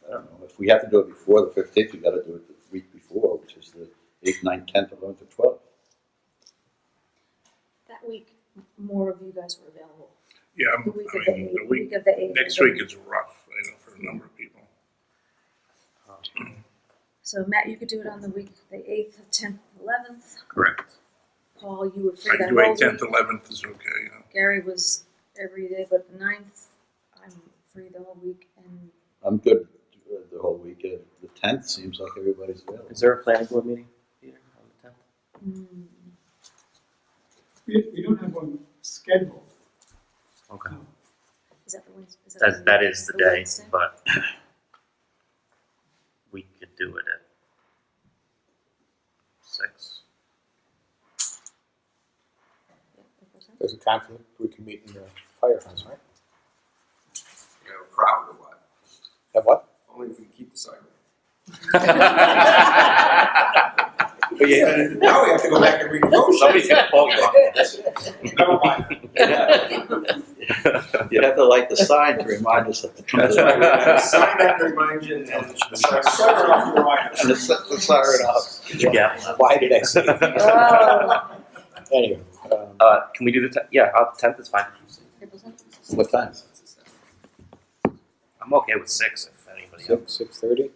I don't know. If we have to do it before the 15th, we got to do it the week before, which is the 8th, 9th, 10th, 11th, or 12th. That week, more of you guys were available. Yeah, The week I of the mean, 8th, the week, of the 8th. next week is rough, for a number of people. So Matt, you could do it on the week, the 8th, 10th, 11th. Correct. Paul, you were free I that can whole do week. 8th, 10th, 11th is okay, yeah. Gary was every day, but the 9th, I'm free the whole week. And I'm good the whole week. The 10th seems like everybody's available. Is there a planning board meeting, Peter, on the 10th? We don't have one scheduled. Okay. is that the Wednesday? That is the day, Wednesday? but we could do it at 6. Yeah, April 10th. There's a conflict, we can meet in the firehouse, right? You have a crowd or what? Have what? Only if we keep the siren. But yeah, Now we have to go back and renegotiate. Somebody's gonna call you on this. Never mind. you have to light the sign to remind us of the. That's right, we have to sign that to remind you, and the siren off to remind us. And the siren off. Yeah. Why did I say that? Anyway, Can we do the 10th? Yeah, 10th is fine. What time? I'm okay with 6 if anybody else. 6:30?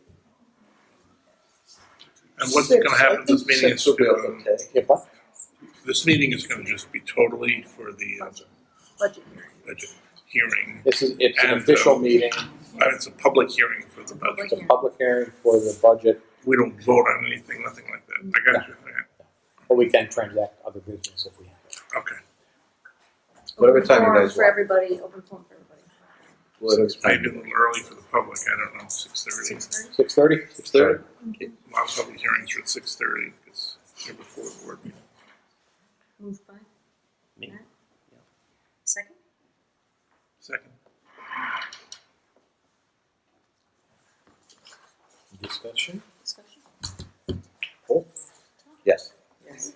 And what's gonna happen at this meeting is, Six will be okay. If what? this meeting is gonna just be totally for the budget hearing. It's an And, official meeting, It's a public hearing for the budget. it's a public hearing for the budget, We don't vote on anything, nothing like that. I got you. but we can transact other business if we have to. Okay. Whatever time you guys For want. everybody, open forum for everybody. Whatever time. Maybe a little early for the public, I don't know, 6:30. 6:30? 6:30? A lot of public hearings are at 6:30, because they're before the board meeting. Moved by? Me. Matt? Second? Second. Discussion? Discussion? Cool. Yes. Yes.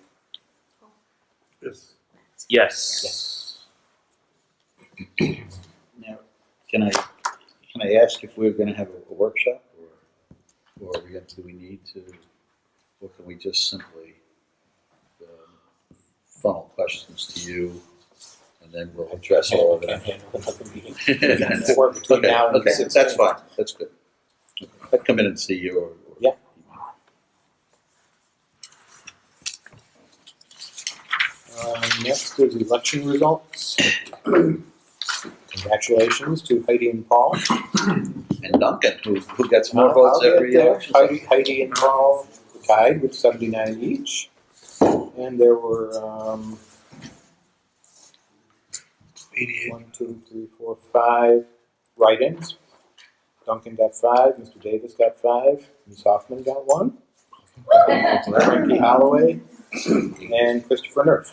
Yes. Yes. Now, can I ask if we're gonna have a workshop, or are we gonna, do we need to, or can we just simply funnel questions to you, and then we'll address all of Can't it? handle another meeting. Or between now and Okay, 6:30. that's fine, that's good. I'd come in and see you, or. Yeah. Next is election results. Congratulations to Heidi and Paul. And Duncan, who gets more votes I'll every get year. that. Heidi and Paul tied with 79 each. And there were 88. 1, 2, 3, 4, 5 write-ins. Duncan got 5, Mr. Davis got 5, Ms. Hoffman got 1, Frankie Holloway, and Christopher Nerf.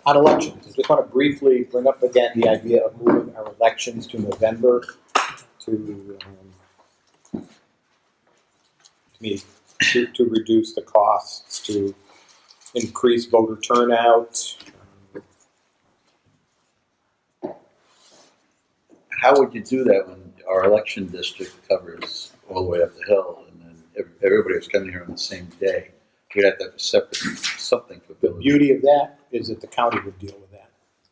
On elections, I just want to briefly bring up again the idea of moving our elections to November to reduce the costs, to increase voter turnout. How would you do that when our election district covers all the way up the hill, and then everybody was coming here on the same day? We'd have to have a separate, something for The village. beauty of that is that the county would deal with that.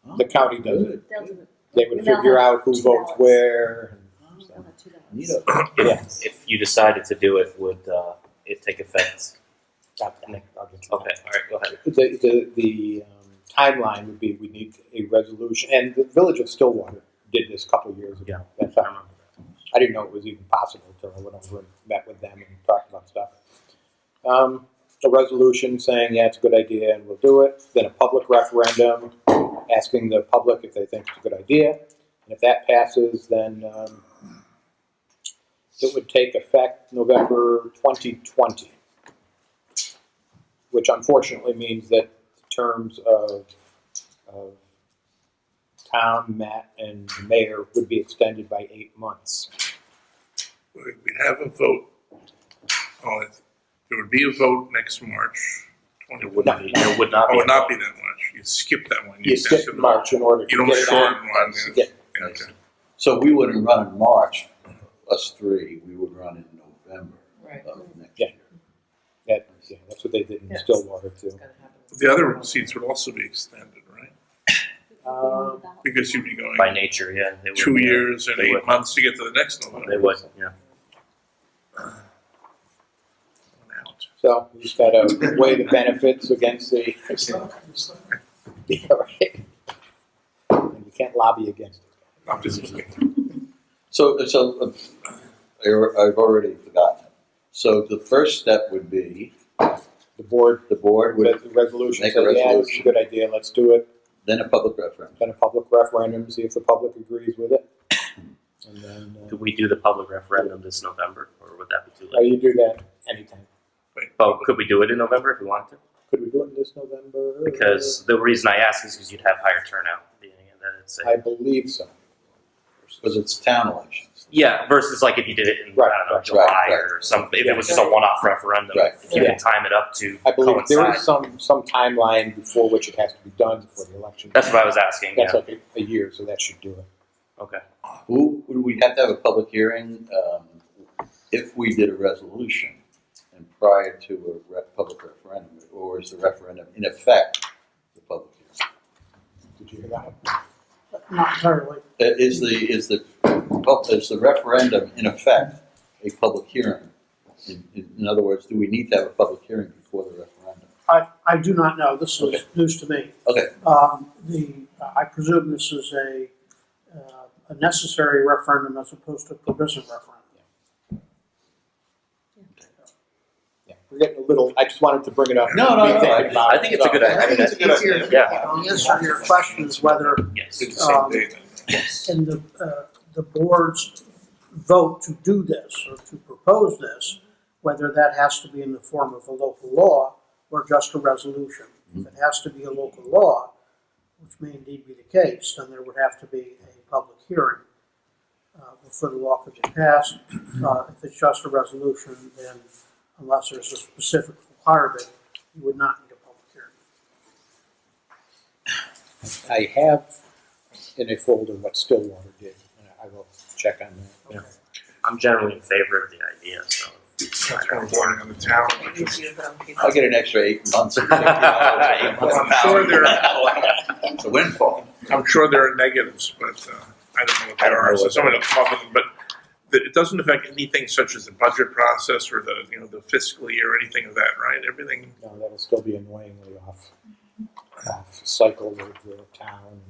Oh, The county does it. good. They'll do it. They would They'll figure have out who 2 votes ballots. where. They'll have 2 ballots. Neato. Yes. If you decided to do it, would it take effect? Got that. I'll get to Okay, that. all right, go ahead. The timeline would be, we need a resolution, and the Village of Stillwater did this a couple of years ago. That's I how, remember that. I didn't know it was even possible until I went over and met with them and talked about stuff. A resolution saying, yeah, it's a good idea and we'll do it. Then a public referendum asking the public if they think it's a good idea. And if that passes, then it would take effect November 2020, which unfortunately means that the terms of Tom, Matt, and the mayor would be extended by 8 months. We'd have a vote. There would be a vote next March. It would not be. It would not Oh, be. it would not be that much. You skip that one. You skip March in order You to don't get it shorten on. one. Yeah. Yeah, okay. So we wouldn't run in March, us three, we would run in November Right. of next Yeah. year. That's what they did in Yes. Stillwater too. It's gotta happen. The other seats would also be extended, right? Um, Because you'd be going By nature, yeah. They would, 2 years and they 8 would. months to get to the next November. They would, yeah. Out. So you just gotta weigh the benefits against the. Yeah, right. And you can't lobby against it. I'm just kidding. So I've already forgotten it. So the first step would be, The board, the board would, the resolution Make said, a yeah, it's a resolution. good idea, let's do it. then a public referendum. Then a public referendum, see if the public agrees with it. And then, Could we do the public referendum this November, or would that be too oh, late? you do that anytime. Oh, could we do it in November if we wanted to? Could we do it in this November? Because the reason I ask is because you'd have higher turnout, being that say. I believe so. Because it's town elections. Yeah, versus like if you did it in, Right, I don't know, right, July right. or some, if it was just a one-off referendum. Right. If you Yeah. can time it up to I believe there coincide. is some timeline before which it has to be done before the election. That's what I was asking, That's yeah. like a year, so that should do it. Okay. Would we have to have a public hearing if we did a resolution and prior to a public referendum, or is the referendum in effect the public hearing? Did you hear that? Not entirely. Is the referendum in effect a public hearing? In other words, do we need to have a public hearing before the referendum? I do not know. This Okay. is news to me. Okay. I presume this is a necessary referendum as opposed to a permissive referendum. Yeah, we're getting a little, I just wanted to bring it up. No, Be thinking about I it. think it's a good idea. I think it's easier if Yeah. the answer to your question is whether Yes. It's the same day then. Yes. in the board's vote to do this or to propose this, whether that has to be in the form of a local law or just a resolution. If it has to be a local law, which may indeed be the case, then there would have to be a public hearing before the law could be passed. If it's just a resolution, then unless there's a specific requirement, you would not need a public hearing. I have in a folder what Stillwater did, and I will check on that. Yeah. I'm generally in favor of the idea, so. That's more boring on the town. I'll get an extra 8 months. 8 months I'm sure there It's a windfall. I'm sure there are negatives, but I don't know what they are. So someone will come up with them, but it doesn't affect anything such as the budget process or the fiscal year or anything of that, right? Everything. No, that'll still be annoyingly off cycle with the town and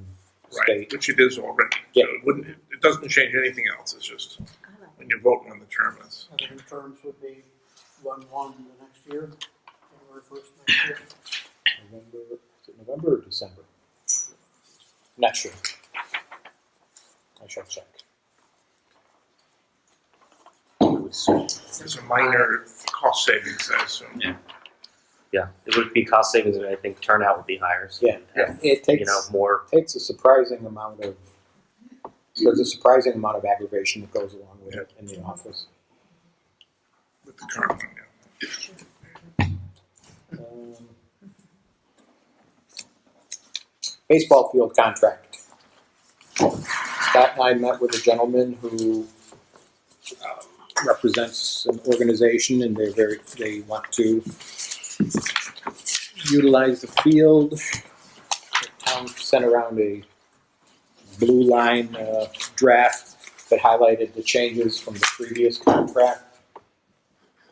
Right, state. which it is already. Yeah. So it doesn't change anything else. It's just when you're voting on the terminus. And the new terms would be 1/1 the next year, January 1st next year. Is it November or December? Not sure. I shall check. It's a minor cost savings, I assume. Yeah, it would be cost savings, and I think turnout would be higher. So Yeah, we'd have, it takes more. There's a surprising amount of aggravation that goes along with it in the office. With the current one, yeah. Baseball field contract. Scott and I met with a gentleman who represents an organization, and they want to utilize the field. The town sent around a blue line draft that highlighted the changes from the previous contract.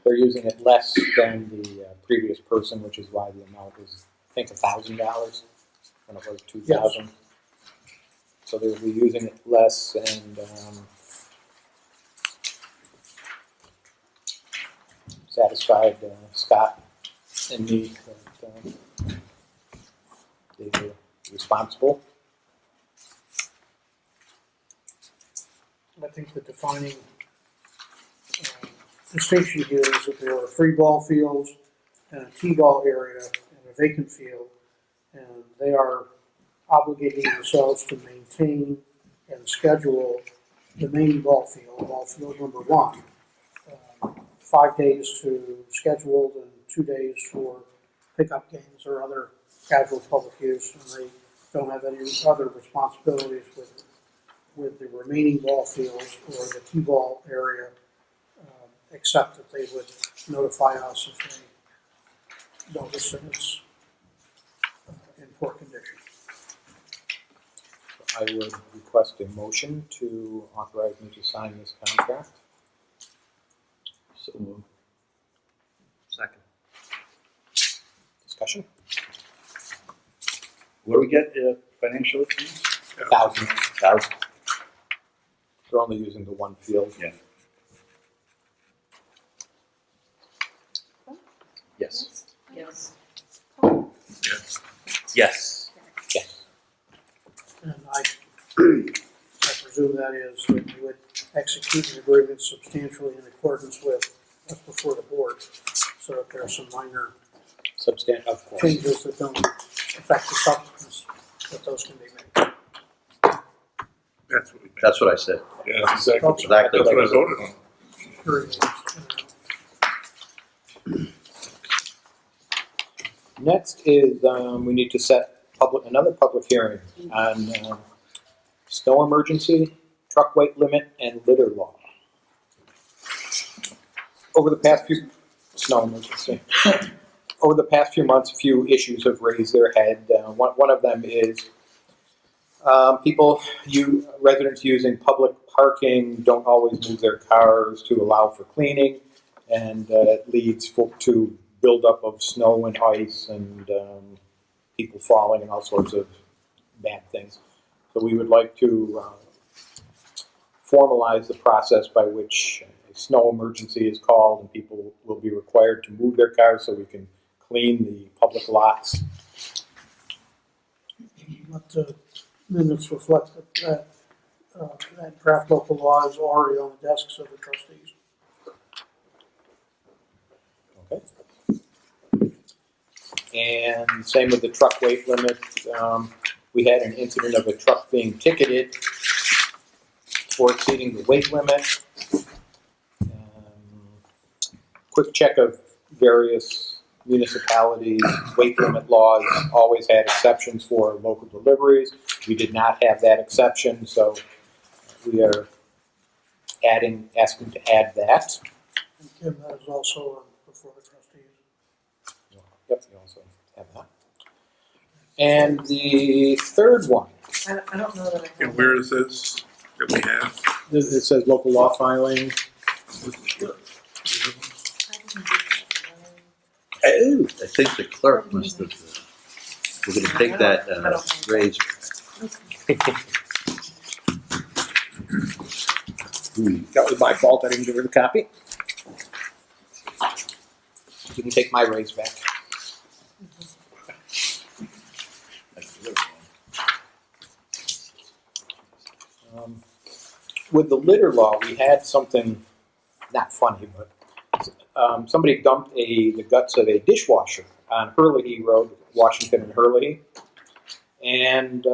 They're using it less than the previous person, which is why the amount is, I think, $1,000 when it was $2,000. So they'll be using it less, and satisfied Scott and me that they were responsible. I think the defining distinction here is that there are free ball fields and a T-ball area and a vacant field, and they are obligating themselves to maintain and schedule the main ball field number 1. 5 days to scheduled and 2 days for pickup games or other casual public use, and they don't have any other responsibilities with the remaining ball fields or the T-ball area, except that they would notify us if they notice that it's in poor condition. I would request a motion to authorize me to sign this contract. So moved. Second. Discussion? What do we get financially? 1,000. 1,000. They're only using the one field. Yeah. Yes. Yes. Yes. Yes. And I presume that is that you would execute an agreement substantially in accordance with what's before the board, so that there are some minor Of course. changes that don't affect the substance, that those can be made. That's what we meant. That's what I said. Yeah, that's exactly, Exactly. that's what I voted on. Next is, we need to set another public hearing on snow emergency, truck weight limit, and litter law. Over the past few, snow emergency. Over the past few months, a few issues have raised their head. One of them is residents using public parking don't always move their cars to allow for cleaning, and it leads to buildup of snow and ice and people falling and all sorts of bad things. So we would like to formalize the process by which a snow emergency is called and people will be required to move their cars so we can clean the public lots. Let the minutes reflect that that draft local law is already on the desks of the trustees. Okay. And same with the truck weight limit. We had an incident of a truck being ticketed for exceeding the weight limit. Quick check of various municipalities' weight limit laws always had exceptions for local deliveries. We did not have that exception, so we are asking to add that. And Kim, that is also before the trustees. Yep, you also have that. And the third one, I don't know that I have. And where is this that we have? it says local law filing. Oh, I think the clerk must have, we're gonna take that raise. That was my fault, I didn't give her the copy. You can take my raise back. With the litter law, we had something, not funny, but somebody dumped the guts of a dishwasher on Hurley Road, Washington and Hurley, and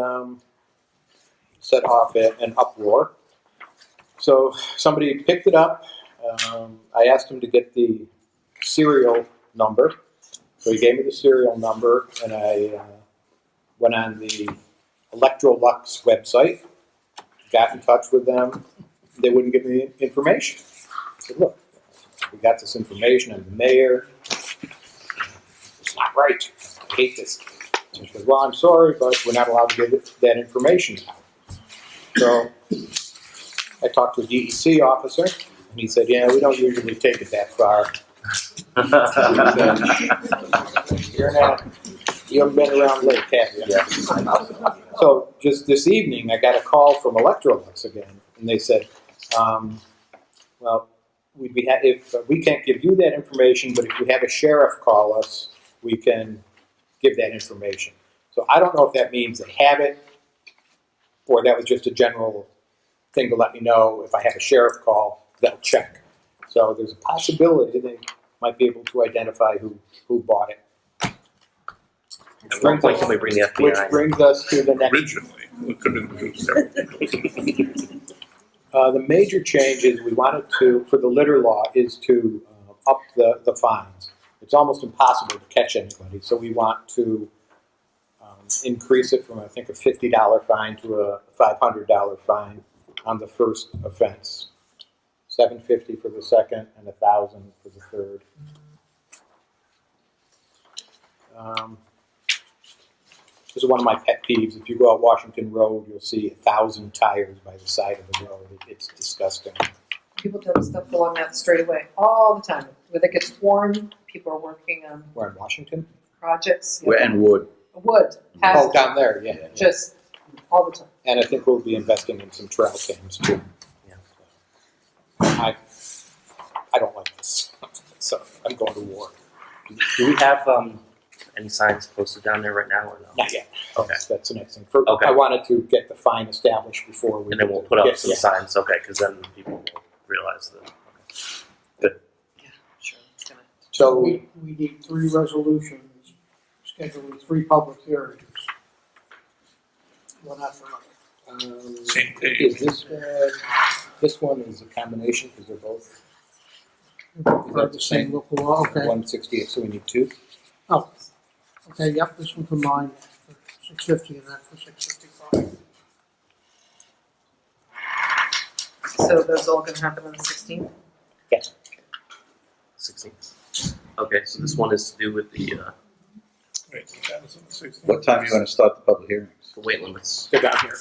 set off an uproar. So somebody picked it up. I asked him to get the serial number. So he gave me the serial number, and I went on the Electrolux website, got in touch with them. They wouldn't give me the information. I said, look, we got this information. I'm the mayor. It's not right. I hate this. She said, well, I'm sorry, but we're not allowed to give that information out. So I talked to a DEC officer, and he said, yeah, we don't usually take it that far. You haven't been around late, have you? Yeah. So just this evening, I got a call from Electrolux again, and they said, well, if we can't give you that information, but if you have a sheriff call us, we can give that information. So I don't know if that means they have it, or that was just a general thing to let me know if I have a sheriff call, they'll check. So there's a possibility they might be able to identify who bought it. At what point can we bring the FBI? Which brings us to the next. Originally, it could have been several people. The major change is we wanted to, for the litter law, is to up the fines. It's almost impossible to catch anybody, so we want to increase it from, I think, a $50 fine to a $500 fine on the first offense. $750 for the second and $1,000 for the third. This is one of my pet peeves. If you go out Washington Road, you'll see 1,000 tires by the side of the road. It's disgusting. People dump stuff along that straightaway all the time. When it gets warm, people are working on We're in Washington? projects. And wood. Wood, Oh, has down there, yeah. just all the time. And I think we'll be investing in some trail cams too. Yeah. I don't like this, so I'm going to war. Do we have any signs posted down there right now or no? Not yet. Okay. That's the next thing. Okay. I wanted to get the fine established before we. And then we'll put up Yes, some yeah. signs, okay, because then people will realize that. Okay. Sure, it's gonna. So We need 3 resolutions, scheduling 3 public hearings. One after another. Same day. Is this one is a combination because they're both For the same local law, okay. 168, so we need two. Oh, okay, yep, this one combined for 650 and that for 655. So those all gonna happen on the 16th? 16th. Okay, so this one is to do with the Wait, that was on the 16th. What time are you gonna start the public hearings? weight limits. They're down here.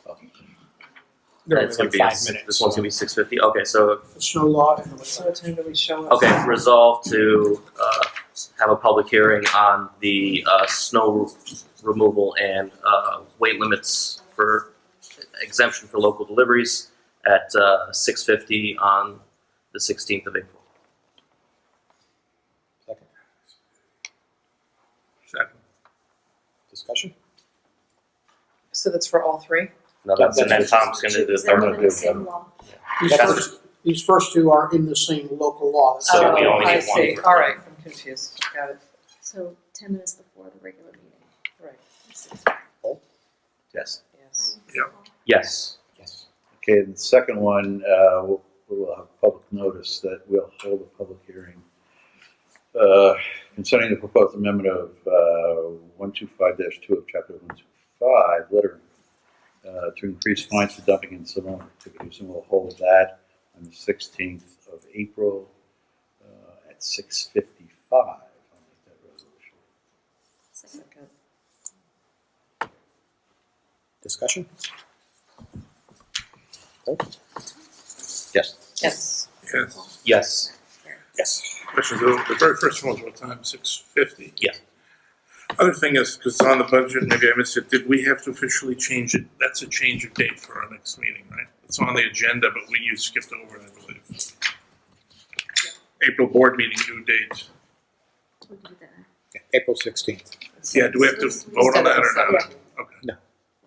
Oh. They're And only it's gonna like be 5 minutes. This one's gonna be 6:50. Okay, so The snow law and the So what time do we show up? okay, resolve to have a public hearing on the snow removal and weight limits for exemption for local deliveries at 6:50 on the 16th of April. Second. Second. Discussion? So that's for all three? No, and then Tom's gonna do the Is that third one one. in the same law? These first two are in the same local law. So we Oh, only I need one see. for- All right, I'm confused. Got it. So 10 minutes before the regular meeting. Right. Yes. Yes. Yes. Yes. Okay, the second one, we'll have public notice that we'll hold a public hearing concerning the proposed amendment of 125-2 of Chapter 125, littering, to increase fines for dumping and similar activities, and we'll hold that on the 16th of April at 6:55. I'll make that resolution. Second. Discussion? Okay. Yes. Yes. Yes. Yes. Yes. Question, the very first one was what time, 6:50? Yeah. Other thing is, because it's on the budget, maybe I missed it, did we have to officially change it? That's a change of date for our next meeting, right? It's on the agenda, but you skipped over it, I believe. April board meeting due date. We can do that. Yeah, April 16th. Yeah, do we have to vote on that or not? Yeah. Okay. No.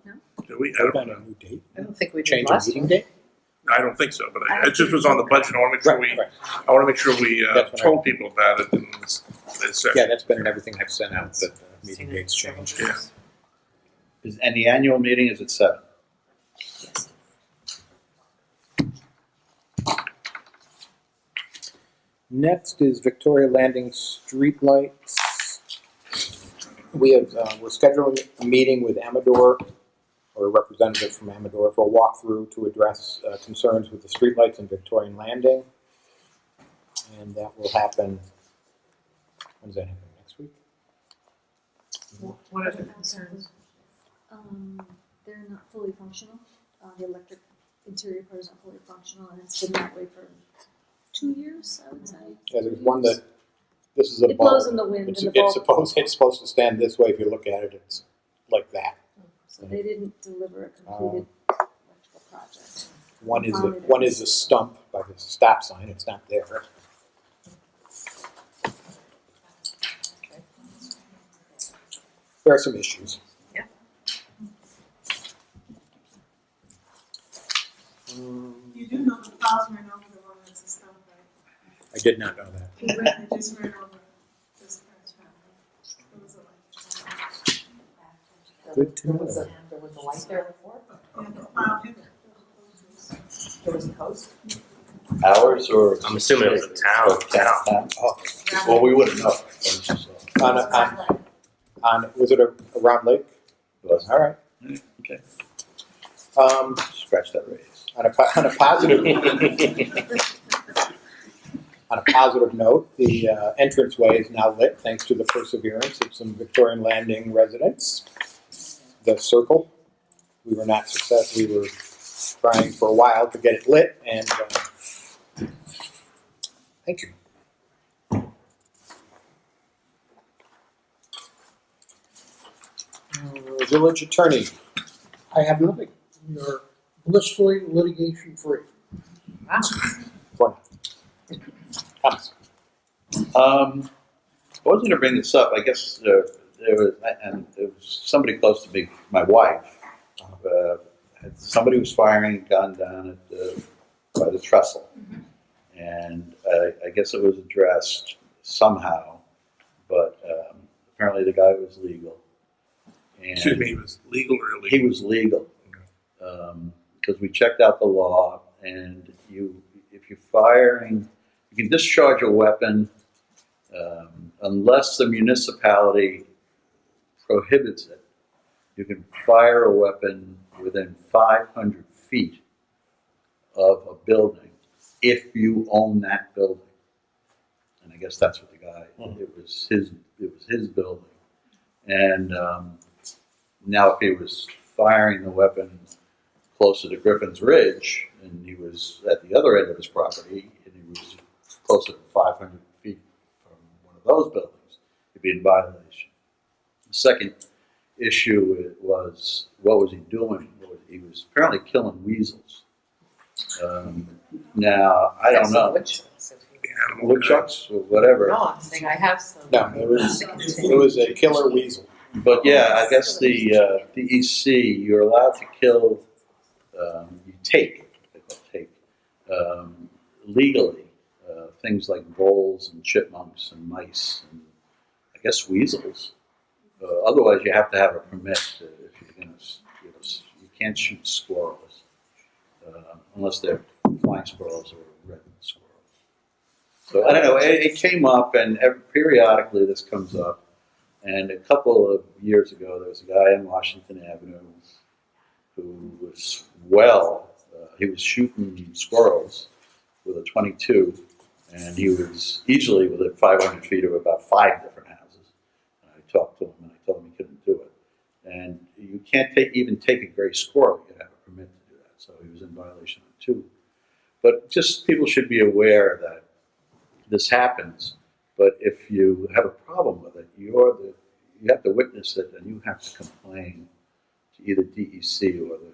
No? Do we? I Vote don't on a new date? I don't think we did Change of last meeting one. date? I don't think so, but it just was on the budget. I want to make sure we, Right. I want to make sure we That's what I- told people about it and they said. Yeah, that's been in everything I've sent out, that the meeting dates changed. Yeah. And the annual meeting is at 7. Yes. Next is Victoria Landing streetlights. We're scheduling a meeting with Amador, or a representative from Amador, for a walkthrough to address concerns with the streetlights in Victorian Landing. And that will happen, when's that happen, next week? What are the concerns? They're not fully functional. The electric interior part is not fully functional, and it's been that way for 2 years, I would say. Yeah, there's one that, this is a It bulb. blows in the wind, It's, and the it's bulb. supposed to stand this way. If you look at it, it's like that. So they didn't deliver a completed electrical project. One is a stump by the stop sign. It's not there. There are some issues. Yeah. You do know the plows ran over the one that's a stump, right? I did not know that. They just ran over this guy's family. It was a Good to know. There was a light there before? Yeah, the plow hit it. There was a post? Ours or? I'm assuming it was a town. Oh, Well, we wouldn't know. was it a round lake? Was. All right. Okay. Scratch that raise. On a positive note, the entranceway is now lit thanks to the perseverance of some Victorian Landing residents. The circle, we were not successful. We were trying for a while to get it lit, and thank you. Village attorney. I have nothing. We are blissfully litigation free. For now. Thomas. I was going to bring this up. I guess there was somebody close to me, my wife. Somebody was firing a gun down at by the trestle, and I guess it was addressed somehow, but apparently the guy was legal. And Excuse me, it was legal or illegal? he was legal. because we checked out the law, and if you're firing, you can discharge a weapon unless the municipality prohibits it. You can fire a weapon within 500 feet of a building if you own that building. And I guess that's what the guy, it was his building. And now if he was firing the weapon closer to Griffin's Ridge, and he was at the other end of his property, and he was closer to 500 feet from one of those buildings, he'd be in violation. The second issue was, what was he doing? He was apparently killing weasels. Now, I don't know. Woodchucks or whatever. No, I'm saying I have some. No, it was a killer weasel. But yeah, I guess the DEC, you're allowed to kill, you take legally, things like voles and chipmunks and mice and I guess weasels. Otherwise, you have to have a permit if you're going to, you can't shoot squirrels unless they're flying squirrels or red squirrels. So I don't know, it came up, and periodically this comes up. And a couple of years ago, there was a guy in Washington Avenue who was he was shooting squirrels with a .22, and he was easily within 500 feet of about 5 different houses. And I talked to him, and I told him he couldn't do it. And you can't even take a gray squirrel. You have a permit to do that. So he was in violation of 2. But just people should be aware that this happens. But if you have a problem with it, you have to witness it, and you have to complain to either DEC or the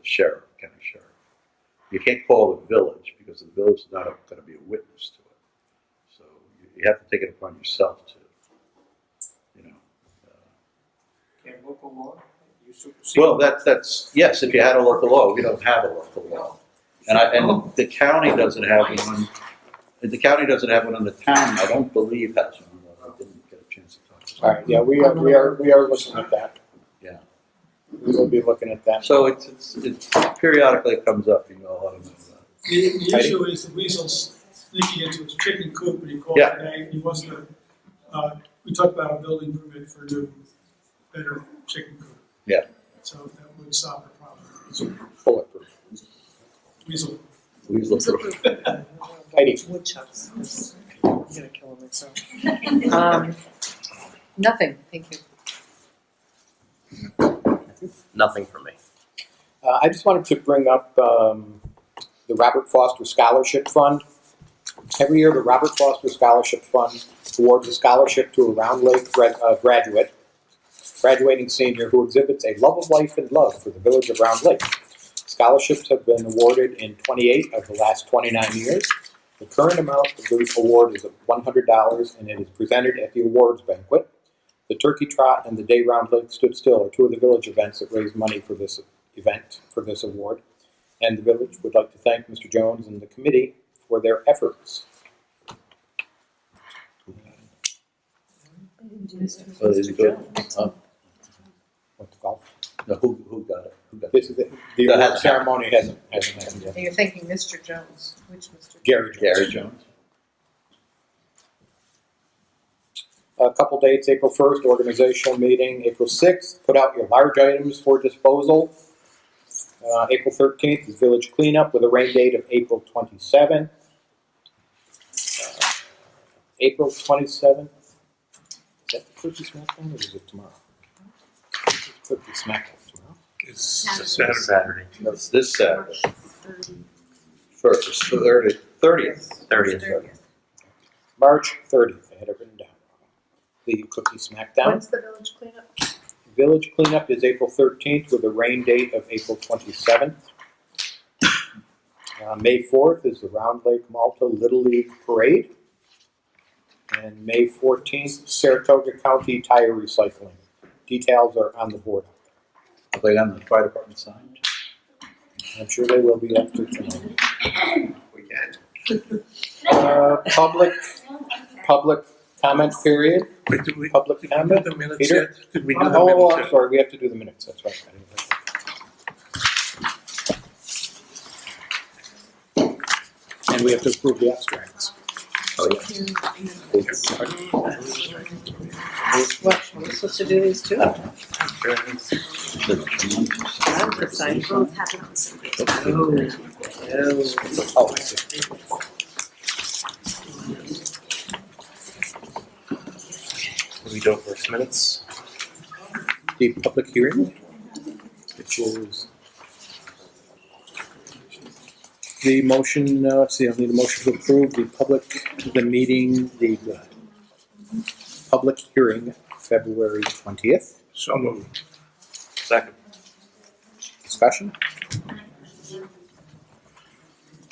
sheriff, county sheriff. You can't call the village because the village is not going to be a witness to it. So you have to take it upon yourself to, Can't local law, you supersede. Well, that's yes. If you had a local law, we don't have a local law, and the county doesn't have one. The county doesn't have one, and the town, I don't believe, has one. I didn't get a chance to talk to them. All right, yeah, we are looking at that. Yeah. We will be looking at that. So it's periodically it comes up. A lot of them. The issue is the weasel's sneaking into his chicken coop, and he called Yeah. today, and he wants to, we talked about a building permit for a new, better chicken coop. Yeah. So that would solve the problem. Bulletproof. Weasel. Weasel proof. Heidi. Woodchucks. I'm gonna kill them myself. Nothing, thank you. Nothing for me. I just wanted to bring up the Robert Foster Scholarship Fund. Every year, the Robert Foster Scholarship Fund awards a scholarship to a Round Lake graduating senior who exhibits a love of life and love for the village of Round Lake. Scholarships have been awarded in 28 of the last 29 years. The current amount of the award is $100, and it is presented at the awards banquet. The Turkey Trot and the Day Round Lake Stood Still are 2 of the village events that raise money for this event, for this award. And the village would like to thank Mr. Jones and the committee for their efforts. So is it good? What's the golf? No, who got it? Who got This is the That award hasn't ceremony hasn't happened yet. And you're thanking Mr. Jones, which Mr. Gary Jones. Gary Jones. A couple dates, April 1st, organizational meeting. April 6th, put out your large items for disposal. April 13th is village cleanup with a rain date of April 27th. April 27th, is that the Cookie Smackdown or is it tomorrow? Cookie Smackdown tomorrow. It's Saturday. Saturday. That's this Saturday. First, 30th. March 30th, I had it written down. The Cookie Smackdown. When's the village cleanup? Village cleanup is April 13th with a rain date of April 27th. May 4th is the Round Lake Malta Little League Parade. And May 14th, Saratoga County Tire Recycling. Details are on the board. Are they on the fire department sign? I'm sure they will be after tonight. We can. Public comment period. Wait, did we Public do comment. the minutes Peter? yet? Did we do the Oh, minutes I'm yet? sorry, we have to do the minutes, that's right. we have to approve the abstracts. Oh, yeah. What, we're supposed to do these two? I'm for signing. Both happen on the same day. Oh, I see. What do we do for minutes? The public hearing, which is the motion, let's see, I'll need a motion to approve the public hearing, February 20th. So moved. Second. Discussion?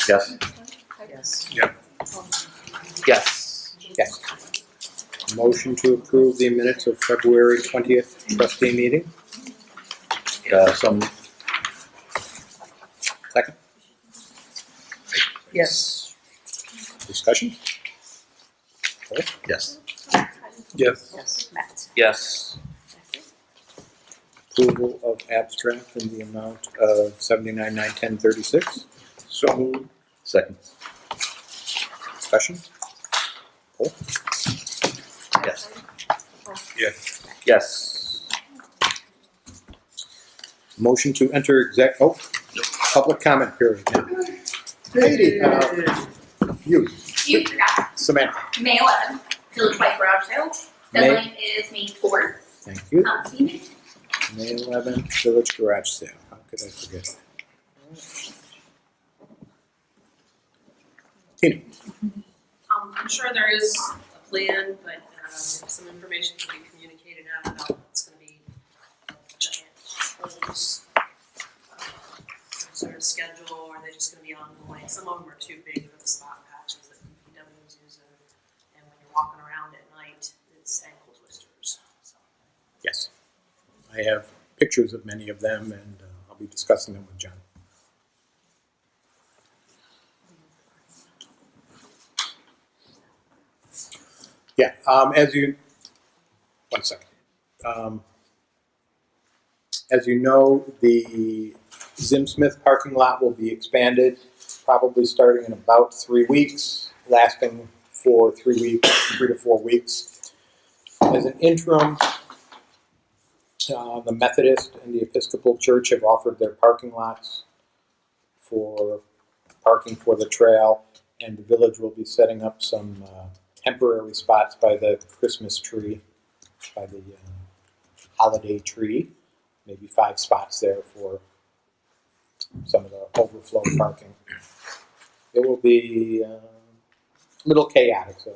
Yes. Yes. Yes. Yes. Motion to approve the minutes of February 20th trustee meeting. Some, Second? Yes. Discussion? yes. Yes. Yes. Matt. Yes. Approval of abstract in the amount of $79,910.36. So moved. Second. Discussion? Cole? Yes. Yes. Yes. Motion to enter public comment period now. Katie, you, You forgot, Samantha, May 11th, Village White Garage Sale. Deadline is May 4th. thank you. See you. May 11th, Village Garage Sale. How could I forget? Tina, I'm sure there is a plan, but some information can be communicated out about what's going to be giant holes. Some sort of schedule, or they're just going to be ongoing. Some of them are too big for the spot patches that DPW is using, and when you're walking around at night, it's ankle twisters. So. yes. I have pictures of many of them, and I'll be discussing them with John. Yeah, one second. As you know, the Zim Smith parking lot will be expanded, probably starting in about 3 weeks, lasting for 3 to 4 weeks. As an interim, the Methodist and the Episcopal Church have offered their parking lots for parking for the trail, and the village will be setting up some temporary spots by the Christmas tree, by the holiday tree, maybe 5 spots there for some of the overflow parking. It will be a little chaotic, so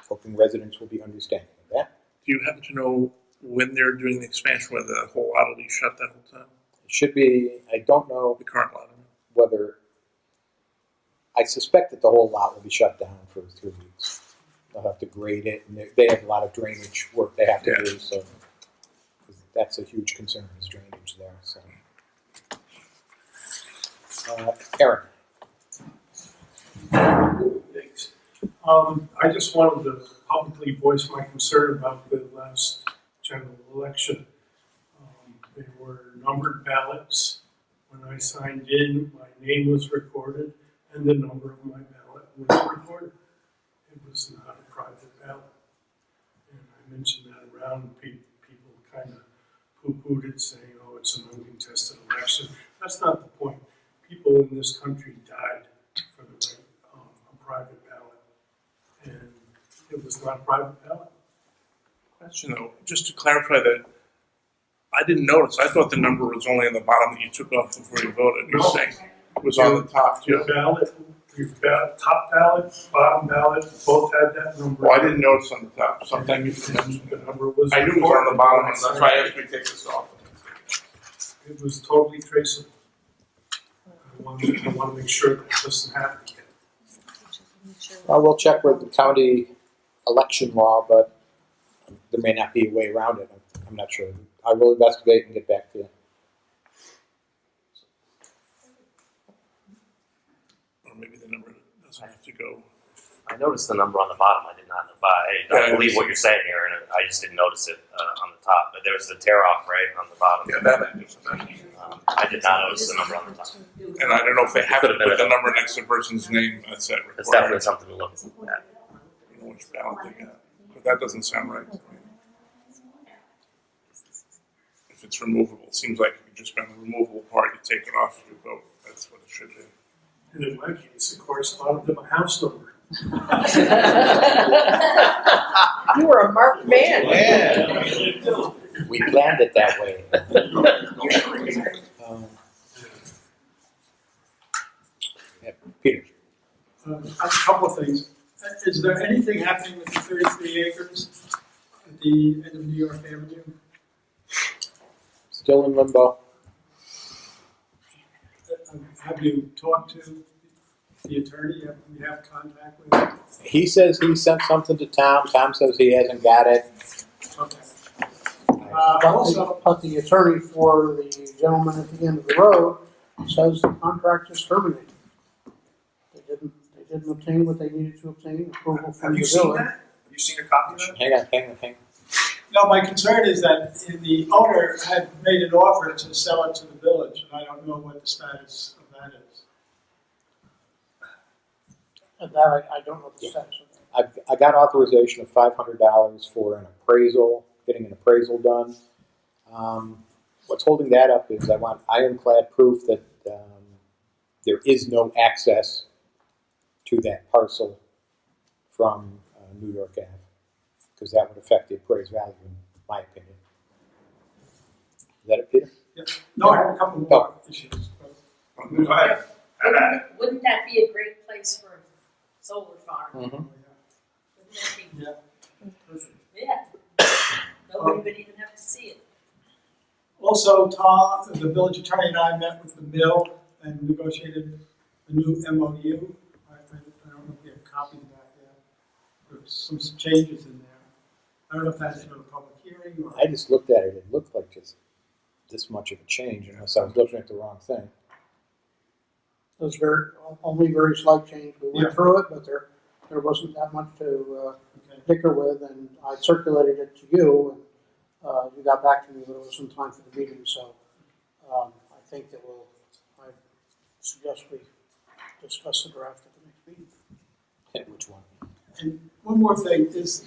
hoping residents will be understanding of that. Do you happen to know when they're doing the expansion, whether the whole lot will be shut that whole time? It should be, I don't know The current lot? whether, I suspect that the whole lot will be shut down for 3 weeks. They'll have to grade it, and they have a lot of drainage work they have to Yeah. do, so that's a huge concern, is drainage there, so. Aaron, Thanks. I just wanted to publicly voice my concern about the last general election. They were numbered ballots. When I signed in, my name was recorded and the number of my ballot was recorded. It was not a private ballot. And I mentioned that around, people kind of poo-pooed it, saying, oh, it's an uncontested election. That's not the point. People in this country died for the right a private ballot. And it was not a private ballot. Question though, just to clarify that, I didn't notice. I thought the number was only on the bottom that you took off before you voted. You're No. saying it was on the top too? Your ballot, top ballot, bottom ballot, both had that number. Well, I didn't notice on the top. Sometimes you mentioned The number was. I knew it was on the bottom, and that's why I asked you to take this off. It was totally traceable. I want to make sure that doesn't happen again. we'll check with the county election law, but there may not be a way around it. I'm not sure. I will investigate and get back to you. Or maybe the number doesn't have to go. I noticed the number on the bottom. I did not know. I believe what you're saying here, and I just didn't notice it on the top. But there was the tear off right on the bottom. Yeah, that I knew. I did not notice the number on the top. It And I don't know if they have to put the number next to the person's name, that's that It's definitely requirement, something to look at. you know, which ballot they got. But that doesn't sound right to me. If it's removable, it seems like if you just found the removable part, you take it off, you vote, that's what it should be. And in my case, it corresponded to my house number. You were a marked man. Yeah. We planned it that way. Yeah, Peter. A couple of things. Is there anything happening with the 33 acres at the end of New York Avenue? Still in limbo. Have you talked to the attorney? Have you have contact with him? He says he sent something to Tom. Tom says he hasn't got it. Okay. But the attorney for the gentleman at the end of the road says the contract is terminated. They didn't obtain what they needed to obtain, approval from Have the you seen village. that? Have you seen a copy of that? Hang on. No, my concern is that the owner had made an offer to sell it to the village, and I don't know what the status of that is. And that I don't know the status of that. I got authorization of $500 for an appraisal, getting an appraisal done. What's holding that up is I want ironclad proof that there is no access to that parcel from New York Ave, because that would affect the appraised value, in my opinion. Is that it, Peter? Yeah. No, I have a couple more issues. Go ahead. Wouldn't that be a great place for a solar farm? Mm-hmm. Wouldn't that be? Yeah. Yeah. Nobody would even have to see it. Also, Tom, the village attorney and I met with the mill and negotiated a new MOU. I don't know if we have copies of that yet. There's some changes in there. I don't know if that's for a public hearing or. I just looked at it. It looked like just this much of a change, unless I was looking at the wrong thing. It was only very slight change. We went Yeah. through it, but there wasn't that much to tinker with, and I circulated it to you, and you got back to me, but it was in time for the meeting, so I think that I suggest we discuss the draft at the next meeting. Okay, which one? And one more thing is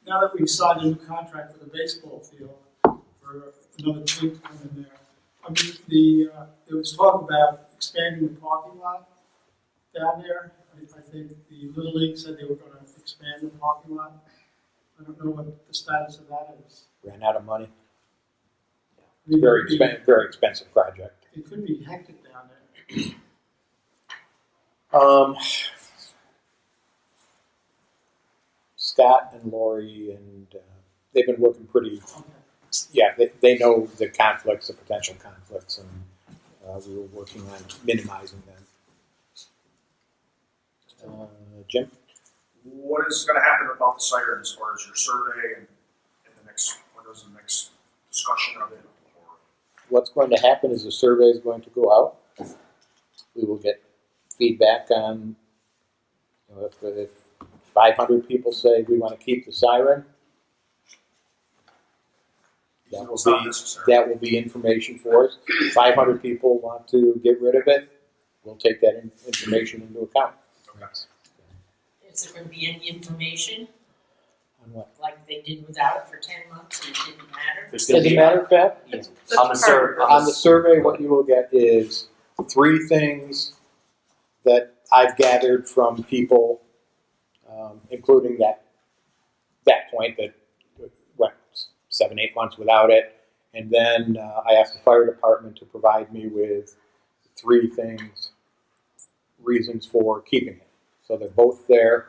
now that we've signed a new contract for the baseball field for another team time in there, I mean, there was talk about expanding the parking lot down there. I think the Little League said they were going to expand the parking lot. I don't know what the status of that is. Ran out of money. I mean, Very expensive project. It could be hectic down there. Scott and Lori and they've been working pretty. Yeah, they know the conflicts, the potential conflicts, and we were working on minimizing them. Jim? What is going to happen about the siren as far as your survey and what is the next discussion of it? What's going to happen is the survey is going to go out. We will get feedback on, if 500 people say we want to keep the siren, that will be information for us. If 500 people want to get rid of it, we'll take that information into account. Is there going to be any information, On what? like they did without it for 10 months and it didn't matter? There's As gonna a be matter of fact, on the survey. on the survey, what you will get is 3 things that I've gathered from people, including that point that went 7-8 months without it, and then I asked the fire department to provide me with 3 things, reasons for keeping it. So they're both there.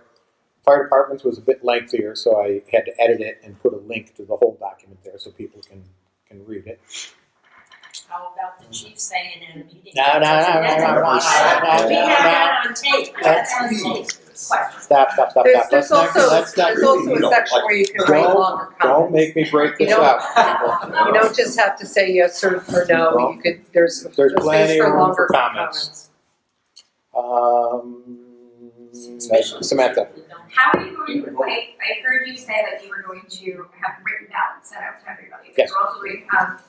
Fire department's was a bit lengthier, so I had to edit it and put a link to the whole document there so people can read it. How about the chief saying in a meeting? No. We have that on tape. That's on tape. Question. Stop. There's also a section where you can write longer comments. Don't make me break this up. You don't just have to say yes or no. You could. There's plenty space of room longer for comments. Samantha. How are you going to, I heard you say that you were going to have written ballots sent out to everybody. Yes. You're also going to have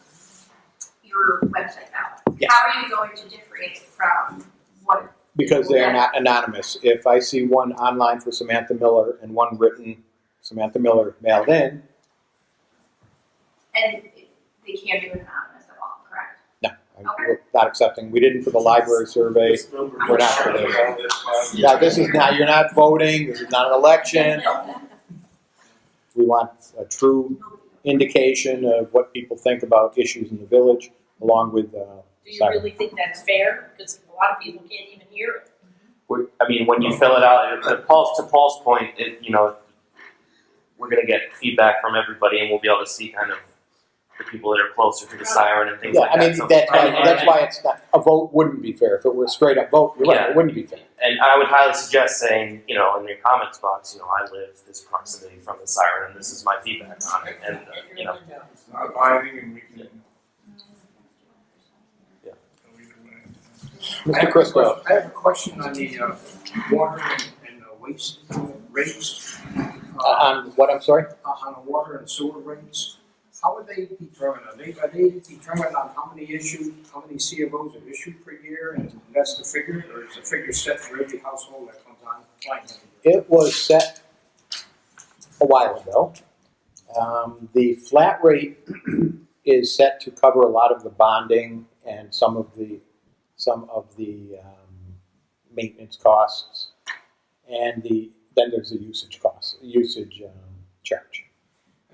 your website ballot. Yes. How are you going to differentiate from what? Because they are not anonymous. If I see one online for Samantha Miller and one written Samantha Miller mailed in, And they can't do it anonymous at all, correct? no, we're not accepting. We didn't for the library survey. We're not for this. Yeah, this is not, you're not voting, this is not an election. We want a true indication of what people think about issues in the village, along with, Do you really think that's fair? Because a lot of people can't even hear it. I mean, when you fill it out, to Paul's point, we're going to get feedback from everybody, and we'll be able to see kind of the people that are closer to the siren and things yeah, like I that. mean, So- that's why it's not, a vote wouldn't be fair. If it were a straight up vote, you're right, Yeah. it wouldn't be fair. And I would highly suggest saying, in your comments box, I live this proximity from the siren, and this is my feedback on it. And It's not binding, and we can. Yeah. Mr. Crisco. I have a question on the water and waste rates. On what, I'm sorry? On the water and sewer rates. How are they determined? Are they determined on how many C of Os are issued per year, and that's the figure, or is the figure set for every household that comes online? It was set a while ago. The flat rate is set to cover a lot of the bonding and some of the maintenance costs, and then there's the usage charge,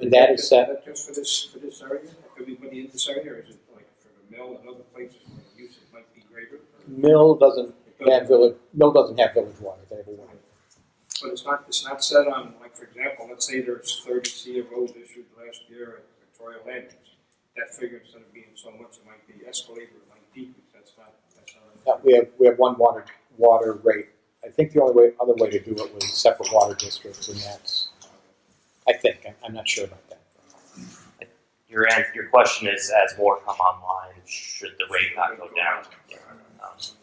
and that is set. Just for this area, everybody in this area, or is it like for the mill and other places where the usage might be greater? Mill doesn't have village water. They have a water. But it's not set on, like, for example, let's say there's 30 C of Os issued last year at Victoria Landings. That figure, instead of being so much, it might be escalated or it might decrease. That's not. Yeah, we have one water rate. I think the other way to do it was separate water districts, and that's, I think, I'm not sure about that. your question is, as more come online, should the rate not go down?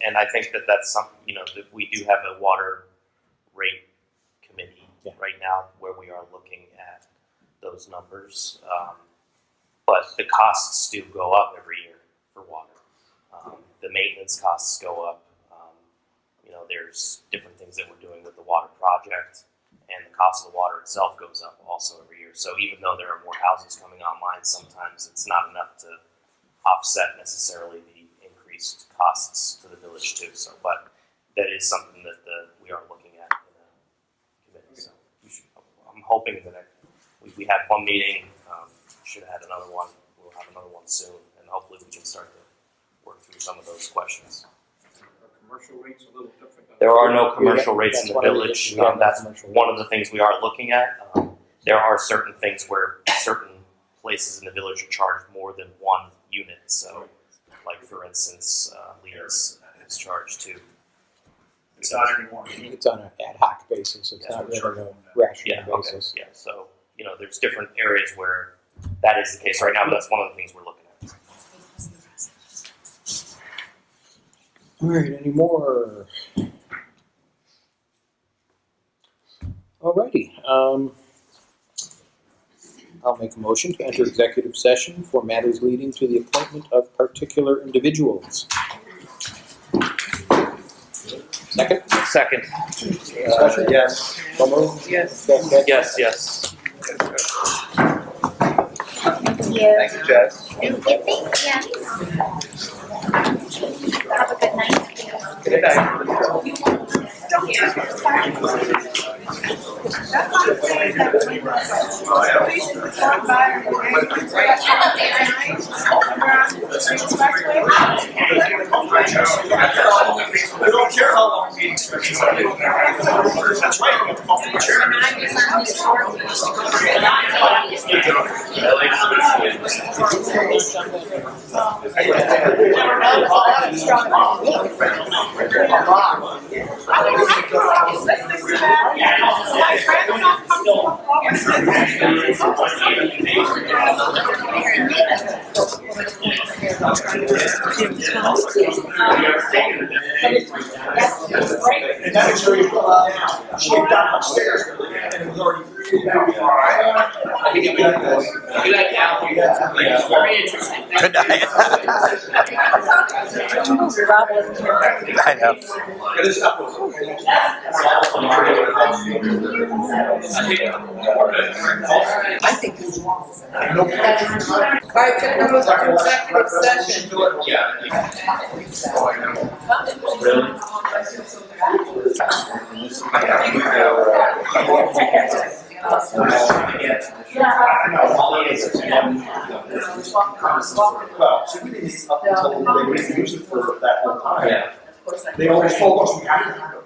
And I think that's something, that we do have a water rate committee right now where we are looking at those numbers. But the costs do go up every year for water. The maintenance costs go up. There's different things that we're doing with the water project, and the cost of the water itself goes up also every year. So even though there are more houses coming online, sometimes it's not enough to offset necessarily the increased costs to the village too. So, but that is something that we are looking at in a committee. So I'm hoping that we had one meeting, should have had another one. We'll have another one soon, and hopefully we can start to work through some of those questions. Commercial rates a little different. There are no commercial rates in the village. That's one of the things we are looking at. There are certain things where certain places in the village are charged more than one unit. So, like for instance, Lena's is charged too. It's not anymore. It's on an ad hoc basis. It's not really a rational basis. Yeah. So there's different areas where that is the case right now, but that's one of the things we're looking at. All right, any more? Alrighty, I'll make a motion to enter executive session for matters leading to the appointment of particular individuals. Second? Second. Discussion? Yes. So moved? Yes. Yes, yes. Thank you. Thank you, Jess. Have a good night. Good night. We don't care how long meeting stretches are. That's right, we have to call for the chair. And that is where you pull out now. She got upstairs and it was already. Good night, Cal. Very interesting. Good night. I know. I think it's wrong. All right, can I move to executive session? So we didn't up until they were usually for that whole time. They always told us we have to have